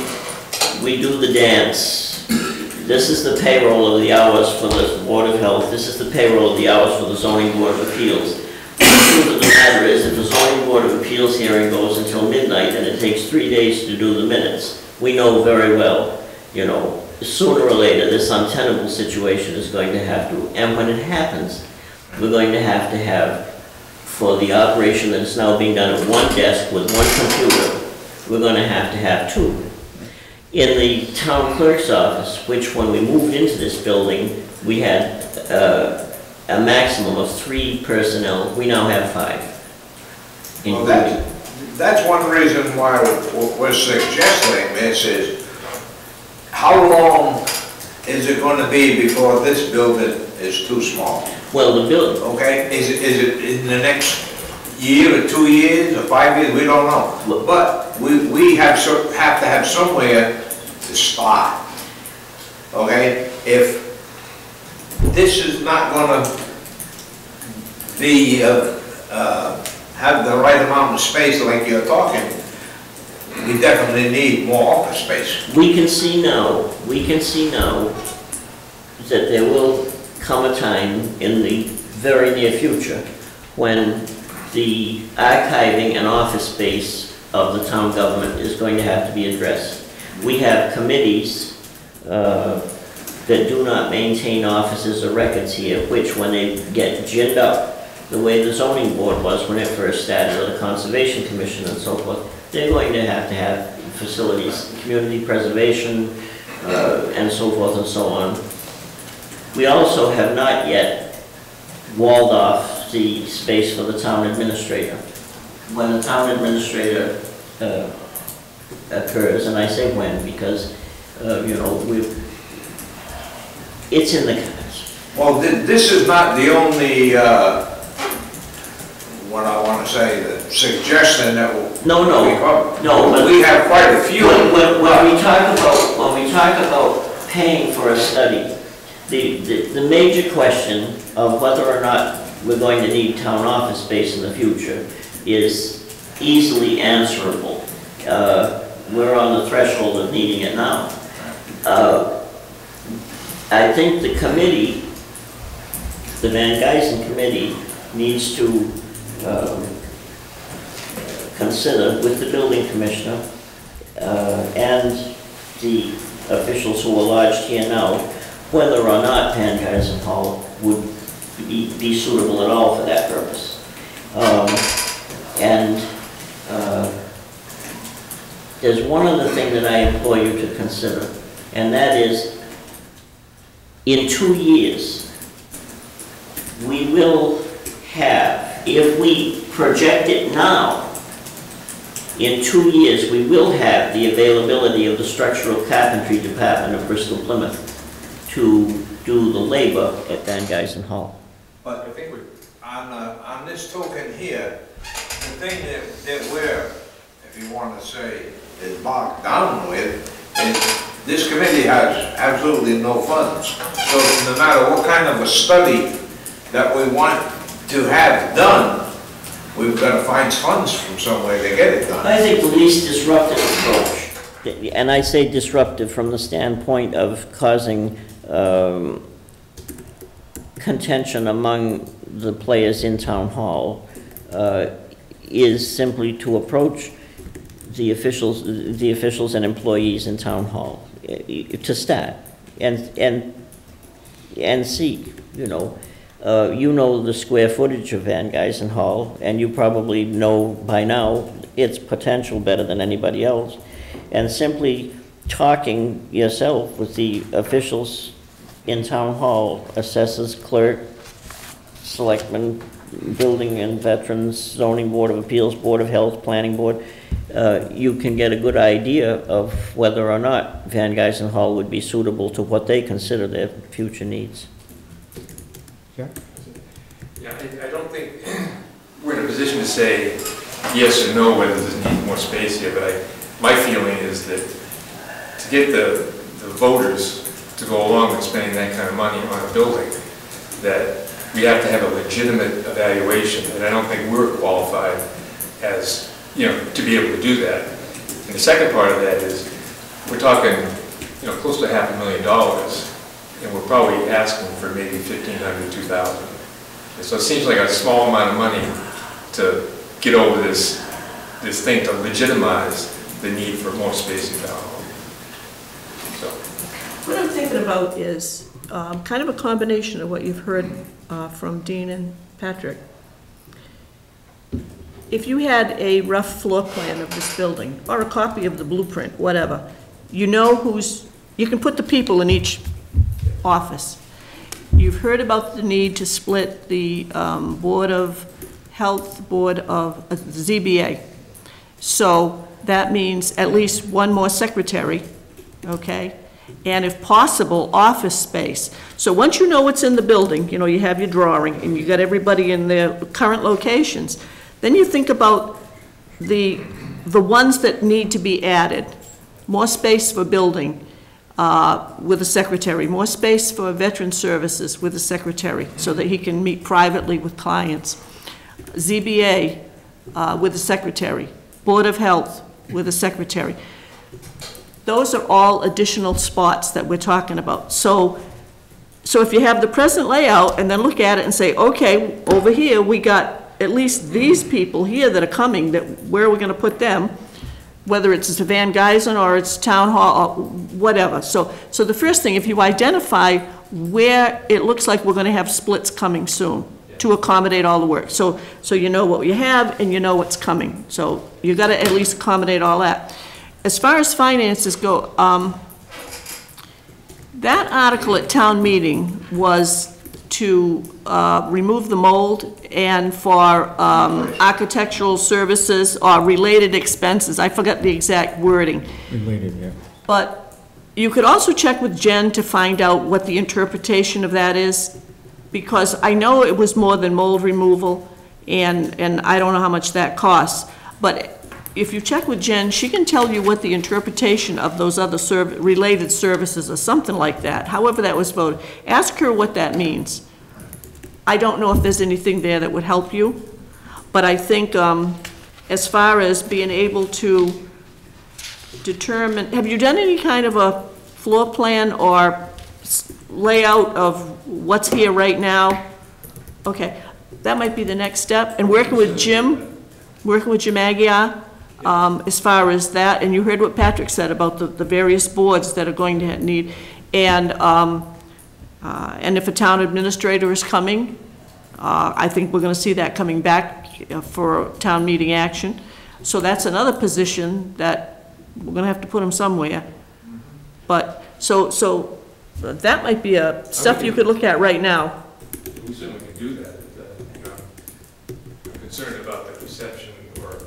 do the dance This is the payroll of the hours for the Board of Health. This is the payroll of the hours for the Zoning Board of Appeals. The truth of the matter is, if the Zoning Board of Appeals hearing goes until midnight and it takes 3 days to do the minutes, we know very well, you know, sooner or later, this untenable situation is going to have to, and when it happens, we're going to have, for the operation that is now being done at one desk with one computer, we're going to have two. In the town clerk's office, which when we moved into this building, we had a maximum of 3 personnel, we now have 5. Well, that's one reason why we're suggesting this is, how long is it going to be before this building is too small? Well, the building... Okay, is it in the next year or 2 years or 5 years? We don't know. But we have to have somewhere to start. Okay, if this is not going to be have the right amount of space like you're talking, we definitely need more office space. We can see now that there will come a time in the very near future when the archiving and office space of the town government is going to have to be addressed. We have committees that do not maintain offices or records here, which when they get ginned up, the way the zoning board was when it first started, or the Conservation Commission and so forth, they're going to have facilities, community preservation, and so forth and so on. We also have not yet walled off the space for the town administrator. When the town administrator occurs, and I say when because, you know, it's in the cards. Well, this is not the only, what I want to say, the suggestion that will No, we have quite a few. When we talk about paying for a study, the major question of whether or not we're going to need town office space in the future is easily answerable. We're on the threshold of needing it now. I think the committee, the Van Geysen committee, needs to consider with the building commissioner and the officials who are lodged here now, whether or not Van Geysen Hall would be suitable at all for that purpose. There's one other thing that I implore you to consider, and that is, in 2 years, we will have, if we project it now, in 2 years, we will have the availability of the structural carpentry department of Bristol Plymouth to do the labor at Van Geysen Hall. But I think on this token here, the thing that we're, if you want to say, is bogged down with, is this committee has absolutely no funds. So no matter what kind of a study that we want to have done, we've got to find funds from somewhere to get it done. I think the least disruptive approach, and I say disruptive from the standpoint of causing contention among the players in town hall, is simply to approach the officials and employees in town hall to start and see, you know the square footage of Van Geysen Hall, and you probably know by now its potential better than anybody else, and simply talking yourself with the officials in town hall, assessors, clerk, selectmen, building and veterans, zoning board of appeals, board of health, planning board, you can get a good idea of whether or not Van Geysen Hall would be suitable to what they consider their future needs. Yeah. Yeah, I don't think we're in a position to say yes or no whether there's need more space here, but my feeling is that to get the voters to go along with spending that kind of money on a building, that we have to have a legitimate evaluation, and I don't think we're qualified as, to be able to do that. And the second part of that is, we're talking close to $500,000, and we're probably asking for maybe $1,500, $2,000. And so it seems like a small amount of money to get over this thing to legitimize the need for more space in town hall. So. What I'm thinking about is kind of a combination of what you've heard from Dean and Patrick. If you had a rough floor plan of this building, or a copy of the blueprint, whatever, you know you can put the people in each office. You've heard about the need to split the Board of Health, Board of ZBA. So that means at least one more secretary, okay? And if possible, office space. So once you know what's in the building, you have your drawing and you got everybody in their current locations, then you think about the ones that need to be added. More space for building with a secretary, more space for veteran services with a secretary so that he can meet privately with clients. ZBA with a secretary, Board of Health with a secretary. Those are all additional spots that we're talking about. So if you have the present layout and then look at it and say, okay, over here we got at least these people here that are coming, where are we going to put them? Whether it's the Van Geisen or it's Town Hall or whatever. So the first thing, if you identify where it looks like we're going to have splits coming soon to accommodate all the work. So you know what you have and you know what's coming. So you got to at least accommodate all that. As far as finances go, that article at town meeting was to remove the mold and for architectural services or related expenses. I forgot the exact wording. Related, yeah. But you could also check with Jen to find out what the interpretation of that is, because I know it was more than mold removal, and I don't know how much that costs. But if you check with Jen, she can tell you what the interpretation of those other related services or something like that, however that was voted. Ask her what that means. I don't know if there's anything there that would help you, but I think as far as being able to determine, have you done any kind of a floor plan or layout of what's here right now? Okay, that might be the next step. And working with Jim Aguirre, as far as that, and you heard what Patrick said about the various boards that are going to need, and if a town administrator is coming, I think we're going to see that coming back for town meeting action. So that's another position that we're going to have to put them somewhere. But so that might be stuff you could look at right now. We certainly can do that. I'm concerned about the perception or the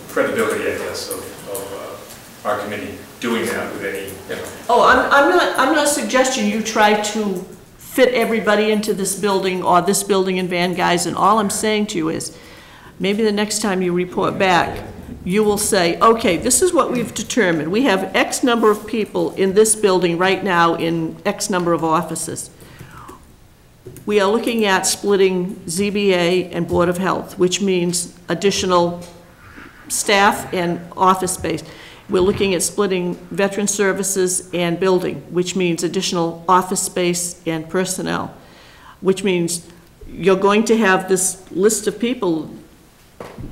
credibility, I guess, of our committee doing that with any. Oh, I'm not suggesting you try to fit everybody into this building or this building in Van Geisen. All I'm saying to you is, maybe the next time you report back, you will say, okay, this is what we've determined. We have X number of people in this building right now in X number of offices. We are looking at splitting ZBA and Board of Health, which means additional staff and office space. We're looking at splitting veteran services and building, which means additional office space and personnel, which means you're going to have this list of people,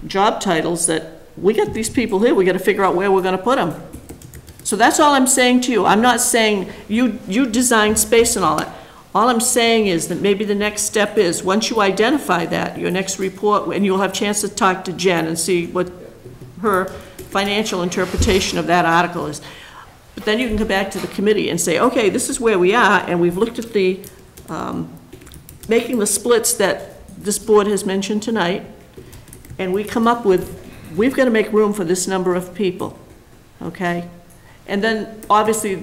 job titles that we got these people here, we got to figure out where we're going to put them. So that's all I'm saying to you. I'm not saying you design space and all that. All I'm saying is that maybe the next step is, once you identify that, your next report, and you'll have a chance to talk to Jen and see what her financial interpretation of that article is. But then you can come back to the committee and say, okay, this is where we are, and we've looked at the, making the splits that this board has mentioned tonight, and we come up with, we've got to make room for this number of people, okay? And then, obviously,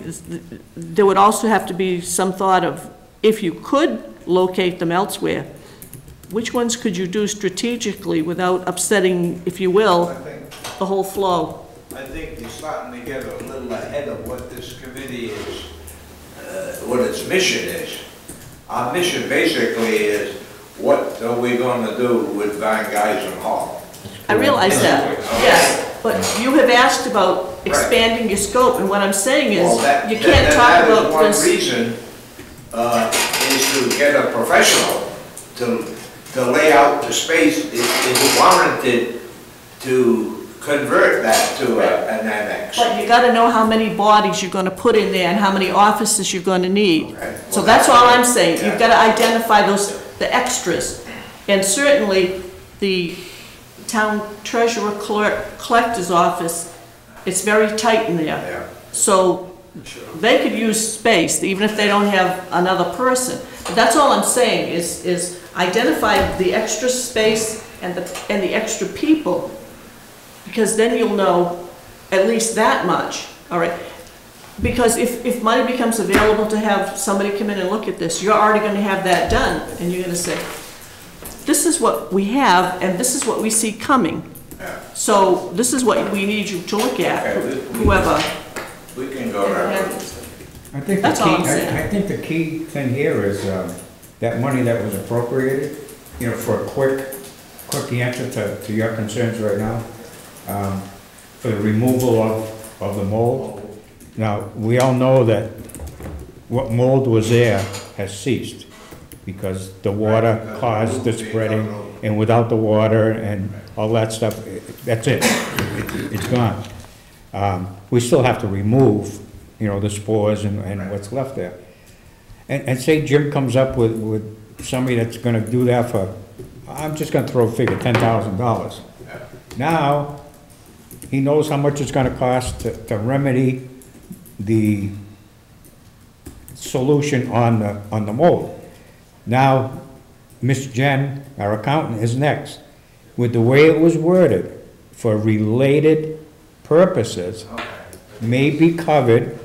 there would also have to be some thought of, if you could locate them elsewhere, which ones could you do strategically without upsetting, if you will, the whole flow? I think you're starting to get a little ahead of what this committee is, what its mission is. Our mission basically is, what are we going to do with Van Geisen Hall? I realize that, yes. But you have asked about expanding your scope, and what I'm saying is, Well, you can't talk about That is this. one reason, is to get a professional to lay out the space. Is it warranted to convert that to an annex? But you gotta know how many bodies you're gonna put in there and how many offices you're gonna need. Okay. So Well, that's all I'm saying, yeah. you've gotta identify the extras. And certainly, the town treasurer collector's office, it's very tight in there. Yeah. So they could use space, even if they don't have another person. But that's all I'm saying, is identify the extra space and the extra people, because then you'll know at least that much, all right? Because if money becomes available to have somebody come in and look at this, you're already gonna have that done, and you're gonna say, this is what we have, and this is what we see coming. Yeah. So this is what we need you to look at, Okay, whoever. We can go that way. I think the That's all I'm key, saying. I think the key thing here is, that money that was appropriated, you know, for a quick answer to your concerns right now, for the removal of the mold. Now, we all know that what mold was there has ceased, because the water caused the spreading, and without the water and all that stuff, that's it. It's gone. We still have to remove, you know, the spores and what's left there. And say Jim comes up with somebody that's gonna do that for, I'm just gonna throw a figure, $10,000. Now, he knows how much it's gonna cost to remedy the solution on the mold. Now, Miss Jen, our accountant, is next. With the way it was worded, for related purposes, may be covered,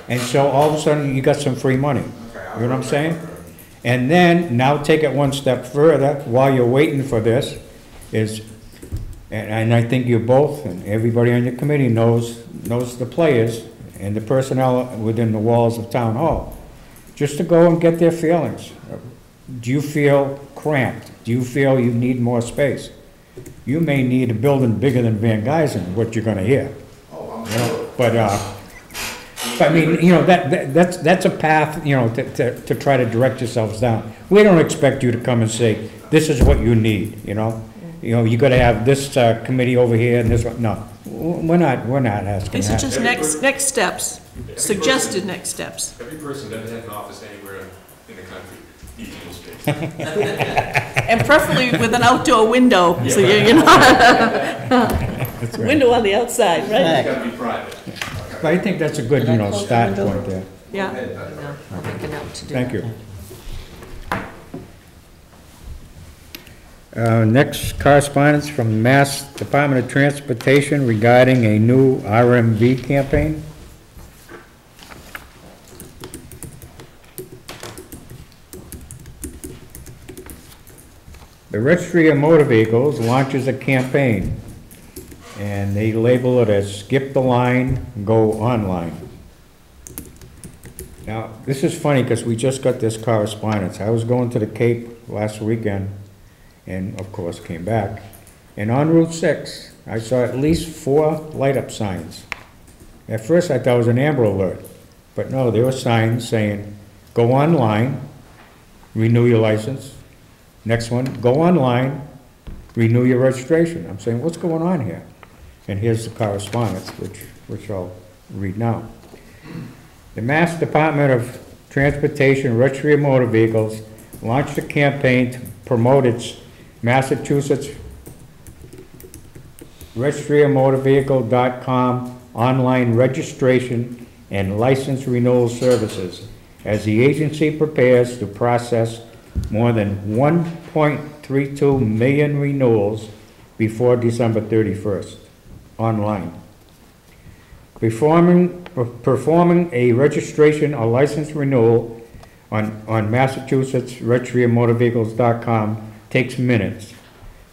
and so all of a sudden, you got some free money. You know what I'm saying? And then, now take it one step further, while you're waiting for this, is, and I think you both, and everybody on your committee knows the players and the personnel within the walls of Town Hall, just to go and get their feelings. Do you feel cramped? Do you feel you need more space? You may need a building bigger than Van Geysen, what you're gonna hear. You know, but I mean, you know, that's a path, you know, to try to direct yourselves down. We don't expect you to come and say, this is what you need, you know? You know, you gotta have this committee over here and this one, no. We're not asking These are that. just next steps, suggested next steps. Every person doesn't have an office anywhere in the country needs more space. And preferably with an outdoor window, so you know, That's right. window on the outside, right? It's gotta be private. But I think that's a good, you know, start point there. Yeah. I'll make a note to do Thank that. you. Next correspondence from Mass Department of Transportation regarding a new RMV campaign. The Registry of Motor Vehicles launches a campaign, and they label it as Skip the Line, Go Online. Now, this is funny because we just got this correspondence. I was going to the Cape last weekend, and of course came back. And on Route 6, I saw at least 4 light-up signs. At first I thought it was an Amber Alert, but no, there were signs saying, go online, renew your license. Next one, go online, renew your registration. I'm saying, what's going on here? And here's the correspondence, which I'll read now. The Mass Department of Transportation Registry of Motor Vehicles launched a campaign to promote its Massachusetts registryofmotorvehicle.com online registration and license renewal services as the agency prepares to process more than 1.32 million renewals before December 31st, online. Performing a registration or license renewal on Massachusetts registryofmotorvehicles.com takes minutes.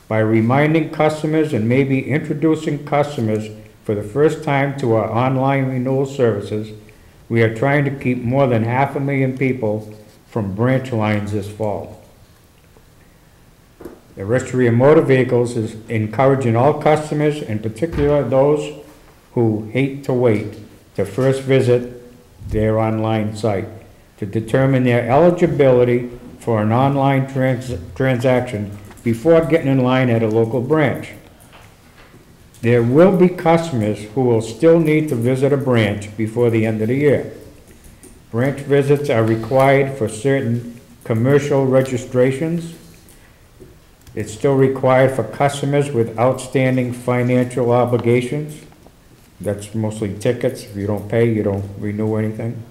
By reminding customers and maybe introducing customers for the first time to our online renewal services, we are trying to keep more than 500,000 people from branch lines this fall. The Registry of Motor Vehicles is encouraging all customers, in particular those who hate to wait, to first visit their online site to determine their eligibility for an online transaction before getting in line at a local branch. There will be customers who will still need to visit a branch before the end of the year. Branch visits are required for certain commercial registrations. It's still required for customers with outstanding financial obligations. That's mostly tickets. If you don't pay, you don't renew anything.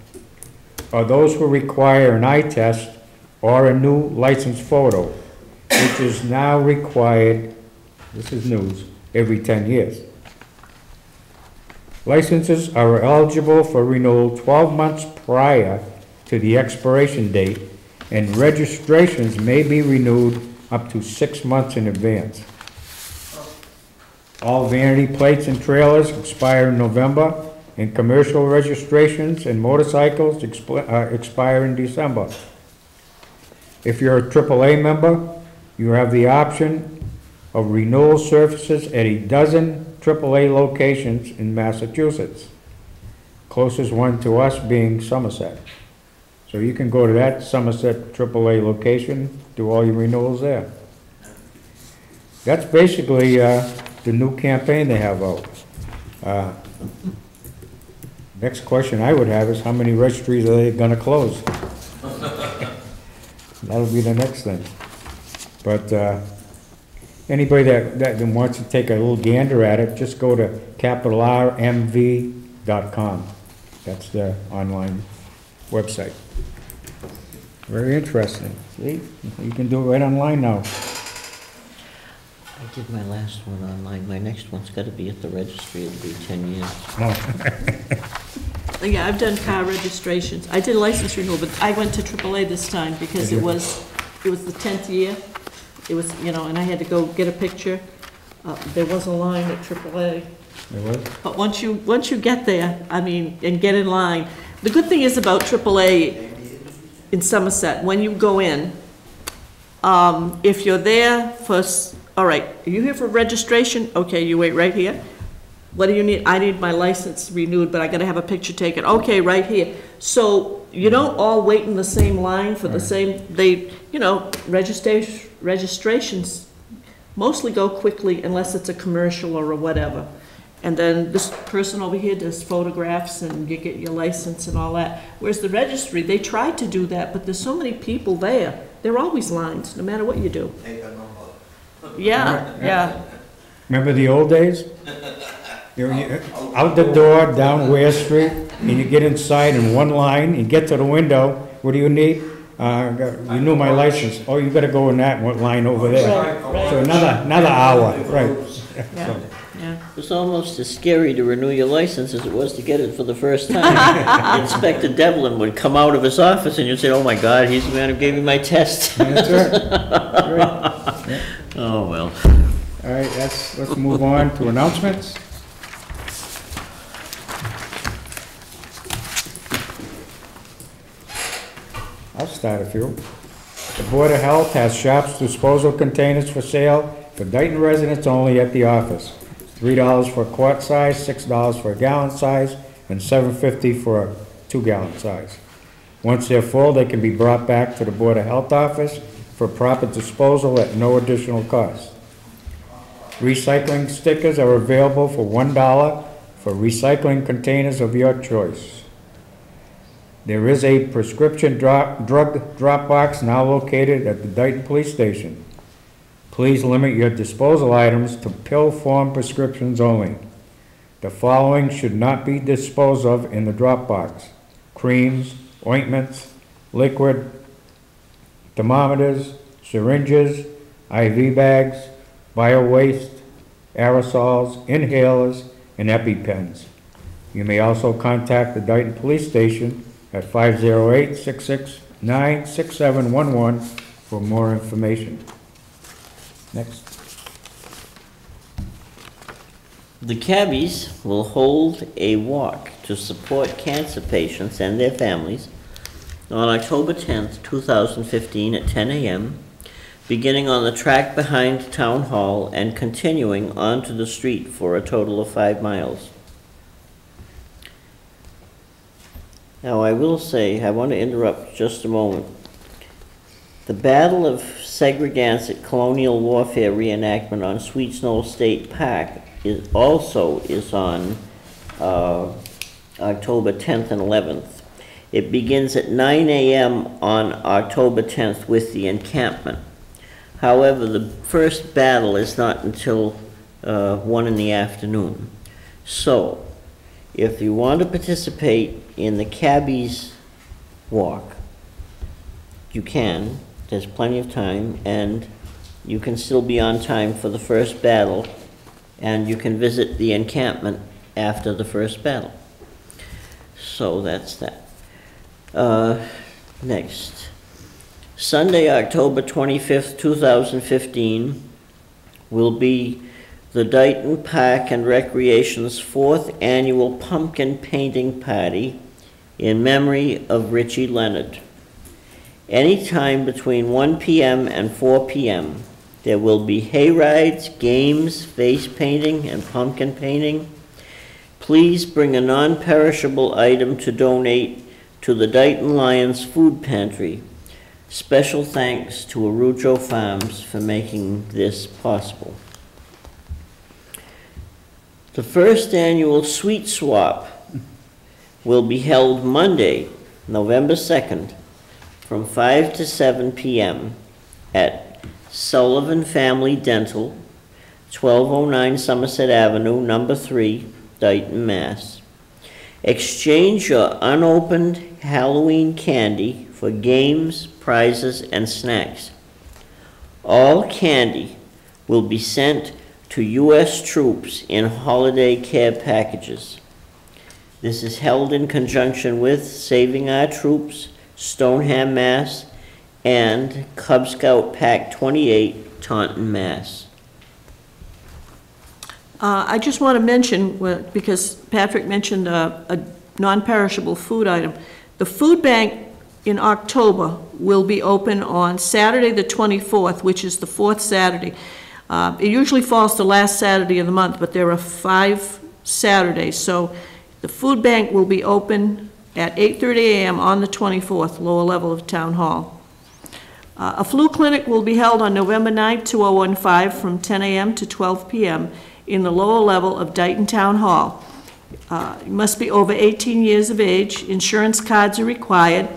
Or those who require an eye test or a new license photo, which is now required, this is news, every 10 years. Licenses are eligible for renewal 12 months prior to the expiration date, and registrations may be renewed up to 6 months in advance. All vanity plates and trailers expire in November, and commercial registrations and motorcycles expire in December. If you're a AAA member, you have the option of renewal services at a dozen AAA locations in Massachusetts. Closest one to us being Somerset. So you can go to that Somerset AAA location, do all your renewals there. That's basically the new campaign they have out. Next question I would have is how many registries are they gonna close? That'll be the next thing. But anybody that wants to take a little gander at it, just go to capitalrmv.com. That's the online website. Very interesting. See, you can do it right online now. I did my last one online. My next one's got to be at the registry. It'll be 10 years. Oh. Yeah, I've done car registrations. I did license renewal, but I went to AAA this time because it was the 10th year. It was, you know, and I had to go get a picture. There was a line at AAA. There was? But once you get there, I mean, and get in line, the good thing is about AAA in Somerset, when you go in, if you're there for, all right, are you here for registration? Okay, you wait right here. What do you need? I need my license renewed, but I gotta have a picture taken. Okay, right here. So you don't all wait in the same line for the same, you know, registrations mostly go quickly unless it's a commercial or a whatever. And then this person over here does photographs and you get your license and all that. Whereas the registry, they try to do that, but there's so many people there. There are always lines, no matter what you do. Take a number. Yeah, yeah. Remember the old days? You're out the door, down Ware Street, and you get inside in one line, you get to the window, what do you need? Renew my license. Oh, you gotta go in that one line over there. Right. So another hour, right. Yeah. So, Yeah. It's almost as scary to renew your license as it was to get it for the first time. Inspector Devlin would come out of his office and you'd say, oh my God, he's the man who gave me my test. That's right. Right. Yeah. Oh, well. All right, let's move on to announcements. I'll start a few. The Board of Health has Sharps disposal containers for sale for Dayton residents only at the office. $3 for a quart size, $6 for a gallon size, and $7.50 for a 2-gallon size. Once they're full, they can be brought back to the Board of Health office for proper disposal at no additional cost. Recycling stickers are available for $1 for recycling containers of your choice. There is a prescription drug drop box now located at the Dayton Police Station. Please limit your disposal items to pill form prescriptions only. The following should not be disposed of in the drop box: creams, ointments, liquid, thermometers, syringes, IV bags, bio-waste, aerosols, inhalers, and EpiPens. You may also contact the Dayton Police Station at 508-669-6711 for more information. Next. The cabbies will hold a walk to support cancer patients and their families on October 10th, 2015 at 10 a.m. beginning on the track behind Town Hall and continuing onto the street for a total of 5 miles. Now, I will say, I want to interrupt just a moment. The Battle of Segregansett Colonial Warfare reenactment on Sweet Snow State Park is on October 10th and 11th. It begins at 9 a.m. on October 10th with the encampment. However, the first battle is not until 1 in the afternoon. So, if you want to participate in the Cabbies Walk, you can. There's plenty of time, and you can still be on time for the first battle, and you can visit the encampment after the first battle. So that's that. Next. Sunday, October 25th, 2015, will be the Dighton Park and Recreation's 4th annual pumpkin painting party in memory of Richie Leonard. Anytime between 1 p.m. and 4 p.m., there will be hay rides, games, face painting, and pumpkin painting. Please bring a non-perishable item to donate to the Dighton Lions Food Pantry. Special thanks to Arujo Farms for making this possible. The first annual Sweet Swap will be held Monday, November 2nd, from 5 to 7 p.m. at Sullivan Family Dental, 1209 Somerset Avenue, number 3, Dighton, Mass. Exchange your unopened Halloween candy for games, prizes, and snacks. All candy will be sent to U.S. troops in holiday care packages. This is held in conjunction with Saving Our Troops, Stoneham, Mass., and Cub Scout Pack 28, Taunton, Mass. I just want to mention, because Patrick mentioned a non-perishable food item, the food bank in October will be open on Saturday the 24th, which is the 4th Saturday. It usually falls the last Saturday of the month, but there are 5 Saturdays, so the food bank will be open at 8:30 a.m. on the 24th, lower level of Town Hall. A flu clinic will be held on November 9th, 2015, from 10 a.m. to 12 p.m. in the lower level of Dighton Town Hall. You must be over 18 years of age. Insurance cards are required.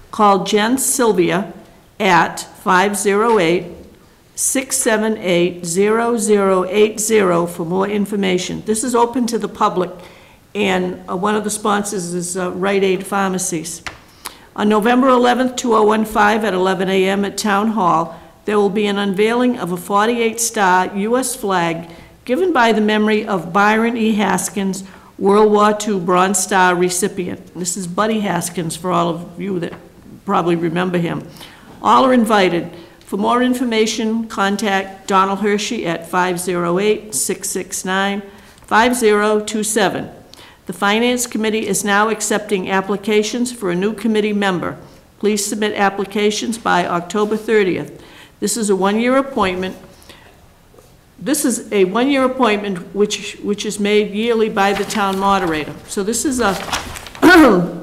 Call Jen Sylvia at 508-678-0080 for more information. This is open to the public, and one of the sponsors is Rite Aid Pharmacies. On November 11th, 2015, at 11 a.m. at Town Hall, there will be an unveiling of a 48-star U.S. flag given by the memory of Byron E. Haskins, World War II Bronze Star recipient. This is Buddy Haskins, for all of you that probably remember him. All are invited. For more information, contact Donald Hershey at 508-669-5027. The Finance Committee is now accepting applications for a new committee member. Please submit applications by October 30th. This is a one-year appointment. This is a one-year appointment which is made yearly by the town moderator. So this is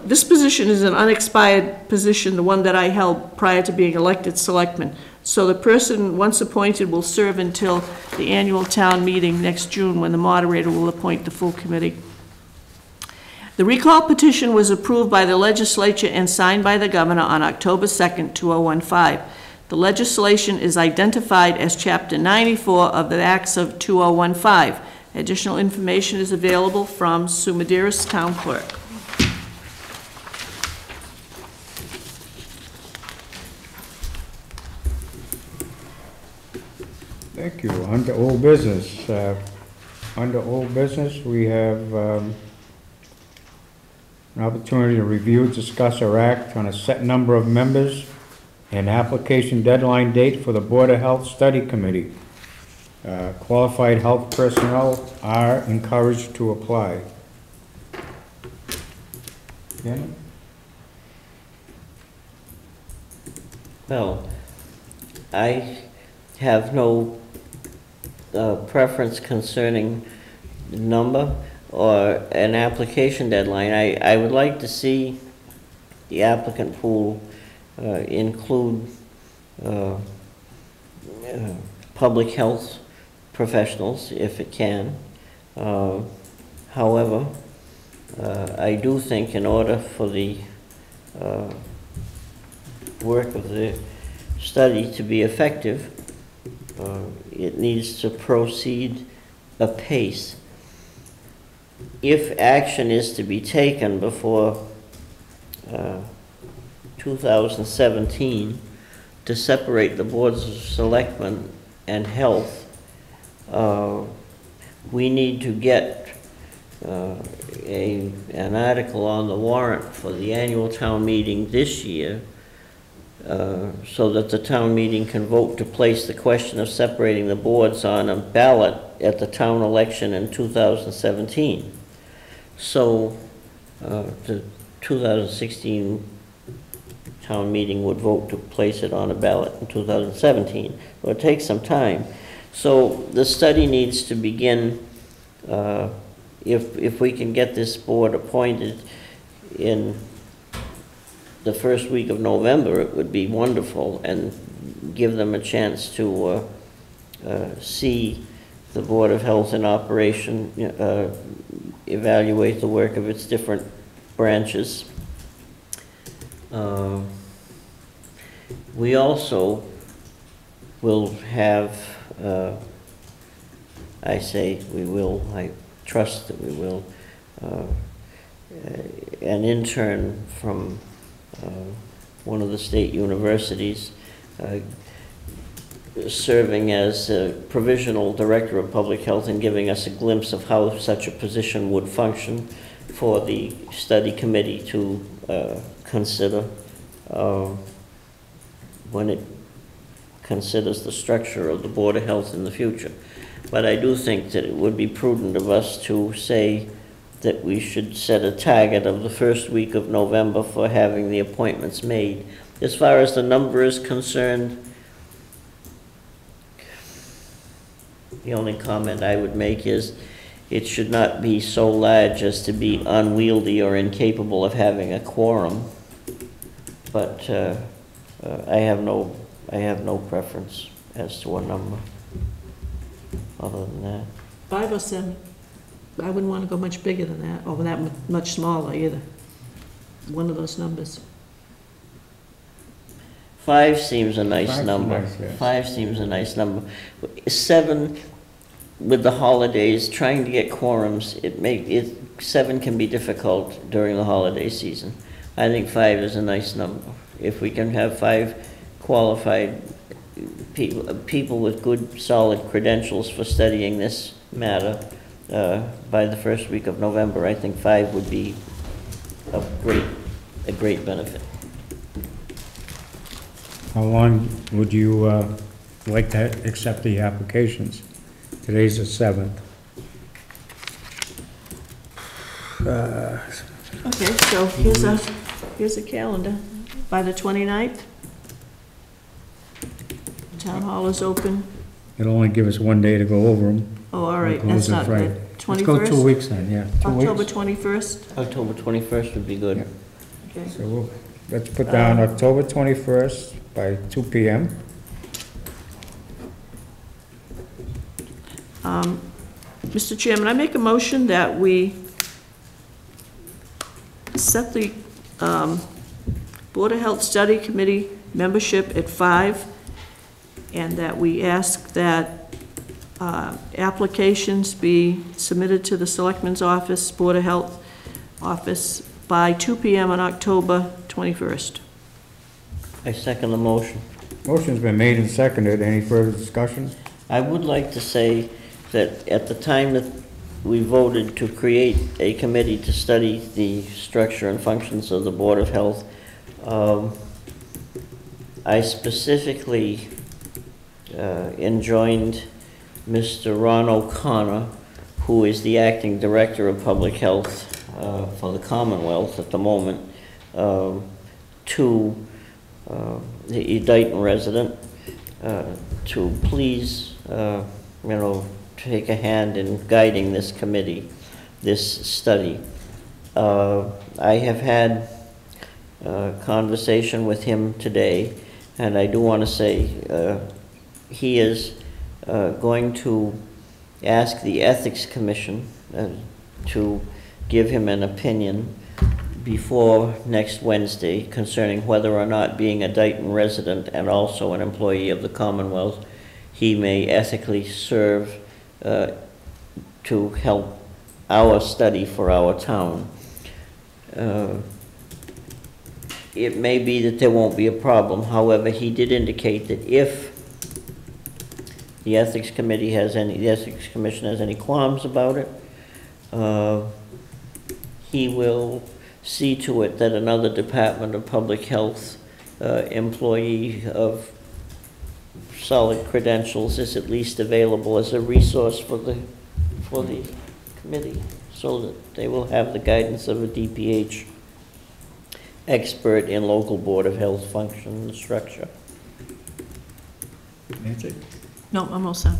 this position is an unexpired position, the one that I held prior to being elected selectman. So the person, once appointed, will serve until the annual town meeting next June, when the moderator will appoint the full committee. The recall petition was approved by the legislature and signed by the governor on October 2nd, 2015. The legislation is identified as Chapter 94 of the Acts of 2015. Additional information is available from Sue Medeiros, Town Clerk. Thank you. Under old business, we have an opportunity to review, discuss, or act on a set number of members and application deadline date for the Board of Health Study Committee. Qualified health personnel are encouraged to apply. Janet? Well, I have no preference concerning the number or an application deadline. I would like to see the applicant pool include public health professionals if it can. However, I do think in order for the work of the study to be effective, it needs to proceed apace. If action is to be taken before 2017 to separate the boards of selectmen and health, we need to get an article on the warrant for the annual town meeting this year, so that the town meeting can vote to place the question of separating the boards on a ballot at the town election in 2017. So the 2016 town meeting would vote to place it on a ballot in 2017. So it takes some time. So the study needs to begin, if we can get this board appointed in the first week of November, it would be wonderful, and give them a chance to see the Board of Health in operation, evaluate the work of its different branches. We also will have, I trust that we will, an intern from one of the state universities serving as a provisional director of public health and giving us a glimpse of how such a position would function for the study committee to consider when it considers the structure of the Board of Health in the future. But I do think that it would be prudent of us to say that we should set a target of the first week of November for having the appointments made. As far as the number is concerned, the only comment I would make is it should not be so large as to be unwieldy or incapable of having a quorum. But I have no preference as to a number other than that. 5 or 7. I wouldn't want to go much bigger than that, or that much smaller either. One of those numbers. 5 seems a nice number. Nice, yes. 5 seems a nice number. 7, with the holidays, trying to get quorums, 7 can be difficult during the holiday season. I think 5 is a nice number. If we can have 5 qualified people with good, solid credentials for studying this matter by the first week of November, I think 5 would be a great benefit. How long would you like to accept the applications? Today's the 7th. Okay, so here's a calendar. By the 29th, the town hall is open. It'll only give us 1 day to go over them. Oh, all right, Close that's not Friday. good. Let's go 2 21st? weeks then, yeah. 2 weeks. October 21st? October 21st would be good. Yeah. Okay. So let's put down October 21st by 2 p.m. Mr. Chairman, I make a motion that we set the Board of Health Study Committee membership at 5, and that we ask that applications be submitted to the Selectman's office, Board of Health office, by 2 p.m. on October 21st. I second the motion. Motion's been made and seconded. Any further discussion? I would like to say that at the time that we voted to create a committee to study the structure and functions of the Board of Health, I specifically enjoined Mr. Ron O'Connor, who is the acting director of public health for the Commonwealth at the moment, to the Dayton resident, to please, take a hand in guiding this committee, this study. I have had a conversation with him today, and I do want to say he is going to ask the Ethics Commission to give him an opinion before next Wednesday concerning whether or not, being a Dayton resident and also an employee of the Commonwealth, he may ethically serve to help our study for our town. It may be that there won't be a problem. However, he did indicate that if the Ethics Commission has any qualms about it, he will see to it that another Department of Public Health employee of solid credentials is at least available as a resource for the committee, so that they will have the guidance of a DPH expert in local Board of Health function and structure. Nancy? No, I'm all set.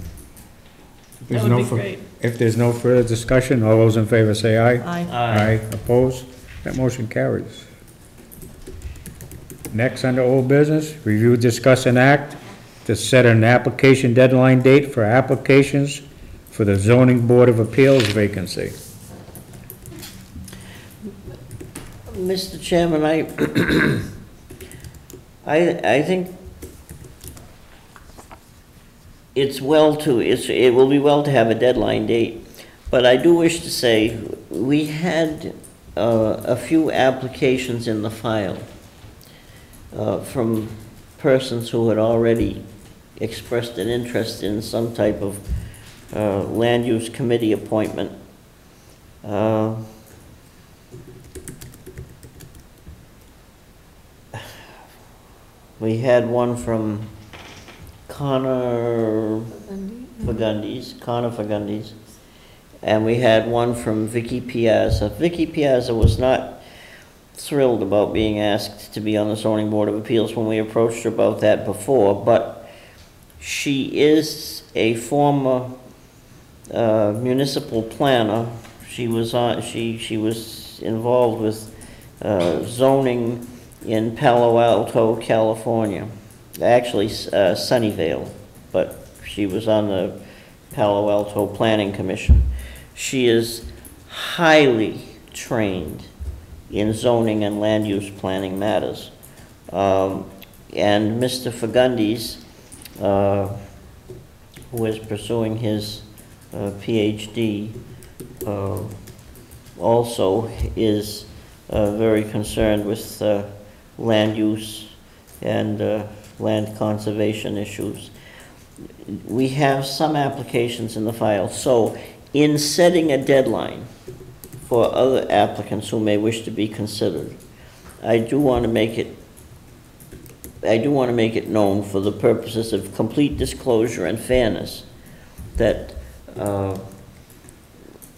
There's That would no be great. If there's no further discussion, all those in favor say aye. Aye. Aye. Opposed? That motion carries. Next, under old business, review, discuss, and act to set an application deadline date for applications for the Zoning Board of Appeals vacancy. Mr. Chairman, I think it will be well to have a deadline date, but I do wish to say we had a few applications in the file from persons who had already expressed an interest in some type of land use committee appointment. We had one from Connor Fagundes, and we had one from Vicky Piazza. Vicky Piazza was not thrilled about being asked to be on the Zoning Board of Appeals when we approached her about that before, but she is a former municipal planner. She was involved with zoning in Palo Alto, California. Actually, Sunnyvale, but she was on the Palo Alto Planning Commission. She is highly trained in zoning and land use planning matters. And Mr. Fagundes, who is pursuing his PhD, also is very concerned with land use and land conservation issues. We have some applications in the file, so in setting a deadline for other applicants who may wish to be considered, I do want to make it known, for the purposes of complete disclosure and fairness, that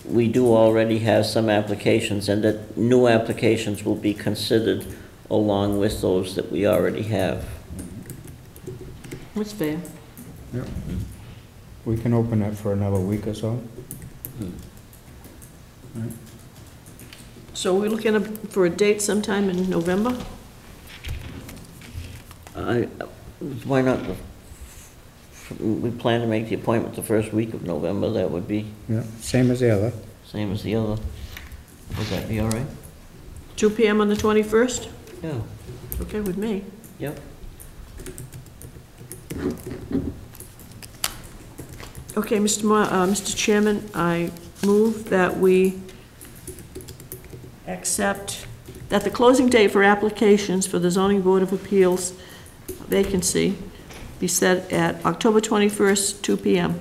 we do already have some applications, and that new applications will be considered along with those that we already have. That's fair. Yep. We can open that for another week or so. Right. So we're looking for a date sometime in November? Why not? We plan to make the appointment the first week of November. That would be Yeah, same as the other. same as the other. Would that be all right? 2 p.m. on the 21st? Yeah. Okay with me. Yep. Okay, Mr. Chairman, I move that we accept that the closing date for applications for the Zoning Board of Appeals vacancy be set at October 21st, 2 p.m.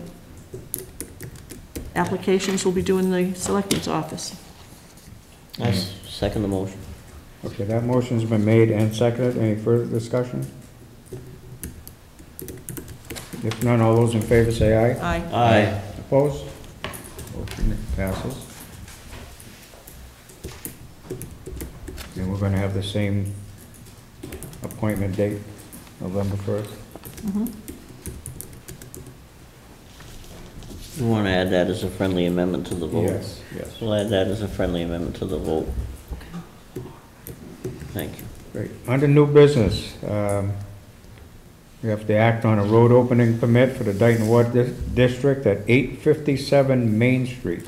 Applications will be due in the Selectman's office. I second the motion. Okay, that motion's been made and seconded. Any further discussion? If none, all those in favor say aye. Aye. Aye. Opposed? Motion passes. And we're gonna have the same appointment date, November 1st. We want to add that as a friendly amendment to the vote. Yes, yes. We'll add that as a friendly amendment to the vote. Thank you. Great. Under new business, we have to act on a road opening permit for the Dayton Water District at 857 Main Street.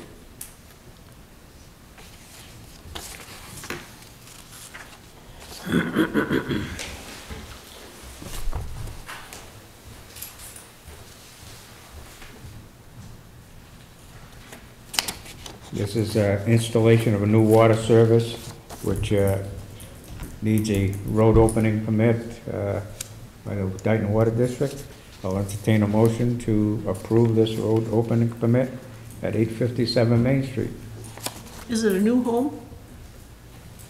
This is installation of a new water service, which needs a road opening permit by the Dayton Water District. I'll entertain a motion to approve this road opening permit at 857 Main Street. Is it a new home?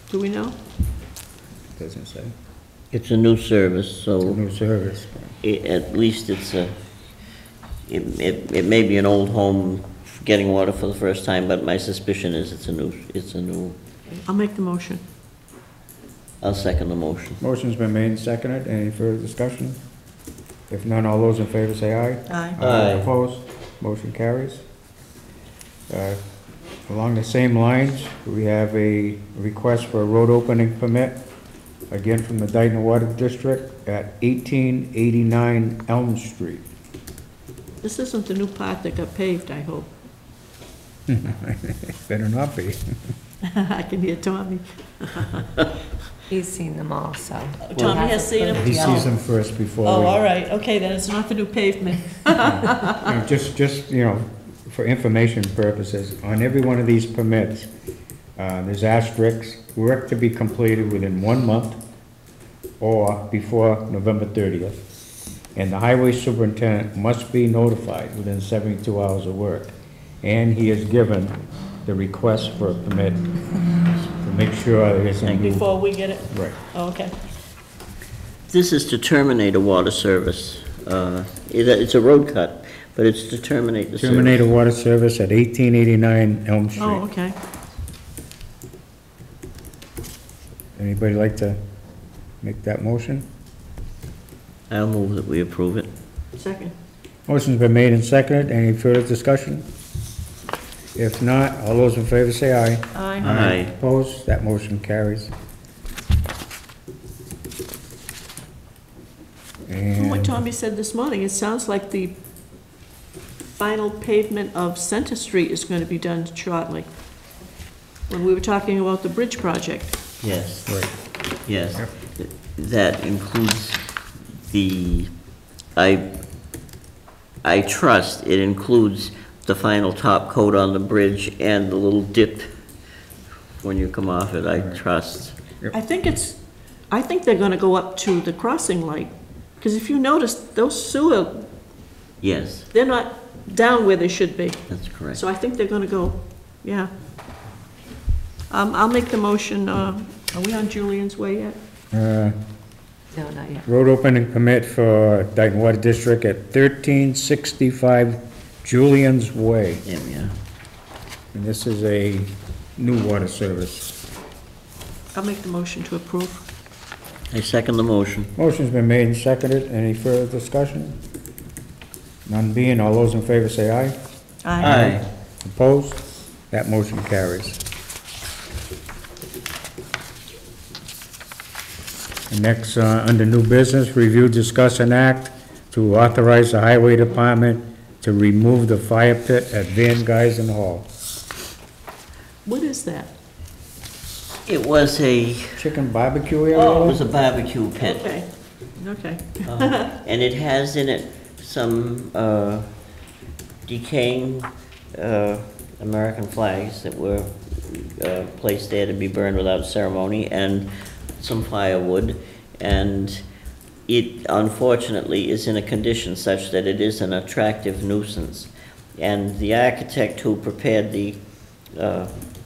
Do we know? Doesn't say. It's a new service, It's a so new service. at least it's a, it may be an old home getting water for the first time, but my suspicion is it's a new, I'll make the motion. I'll second the motion. Motion's been made and seconded. Any further discussion? If none, all those in favor say aye. Aye. Aye. Opposed? Motion carries. Along the same lines, we have a request for a road opening permit, again from the Dayton Water District at 1889 Elm Street. This isn't the new part that got paved, I hope. Better not be. I can hear Tommy. He's seen them all, so. Tommy has seen them? He sees them first before Oh, we... all right, okay, then it's not the new pavement. Just, you know, for information purposes, on every one of these permits, there's asterisks, work to be completed within 1 month or before November 30th. And the highway superintendent must be notified within 72 hours of work. And he has given the request for a permit to make sure there isn't... Before we get it? Right. Oh, okay. This is to terminate a water service. It's a road cut, but it's to terminate the service. Terminate a water service at 1889 Elm Street. Oh, okay. Anybody like to make that motion? I'll move that we approve it. Second. Motion's been made and seconded. Any further discussion? If not, all those in favor say aye. Aye. Aye. Opposed? That motion carries. From what And Tommy said this morning, it sounds like the final pavement of Center Street is going to be done shortly. When we were talking about the bridge project. Yes, right. yes. Yep. That includes the, I trust it includes the final top coat on the bridge and the little dip when you come off it, I trust. I think they're going to go up to the crossing light. Because if you notice, those sewer, Yes, they're not down where they should be. that's correct. So I think they're going to go, yeah. I'll make the motion. Are we on Julian's Way yet? No, not yet. road opening permit for Dayton Water District at 1365 Julian's Way. Yeah. And this is a new water service. I'll make the motion to approve. I second the motion. Motion's been made and seconded. Any further discussion? None being, all those in favor say aye. Aye. Opposed? That motion carries. Next, under new business, review, discuss, and act to authorize the highway department to remove the fire pit at Van Guysen Hall. What is that? It was a, Chicken barbecue it area? was a barbecue pit. Okay, okay. And it has in it some decaying American flags that were placed there to be burned without ceremony, and some firewood, and it unfortunately is in a condition such that it is an attractive nuisance. And the architect who prepared the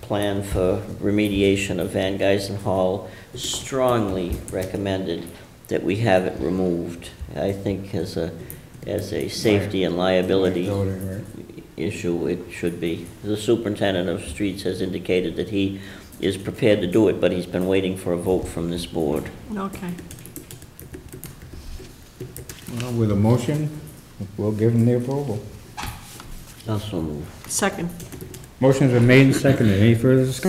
plan for remediation of Van Guysen Hall strongly recommended that we have it removed. I think as a safety and liability issue, it should be. The superintendent of streets has indicated that he is prepared to do it, but he's been waiting for a vote from this board. Okay. Well, with a motion, we'll give them the approval. Also move. Second. Motion's been made and seconded. Any further discussion?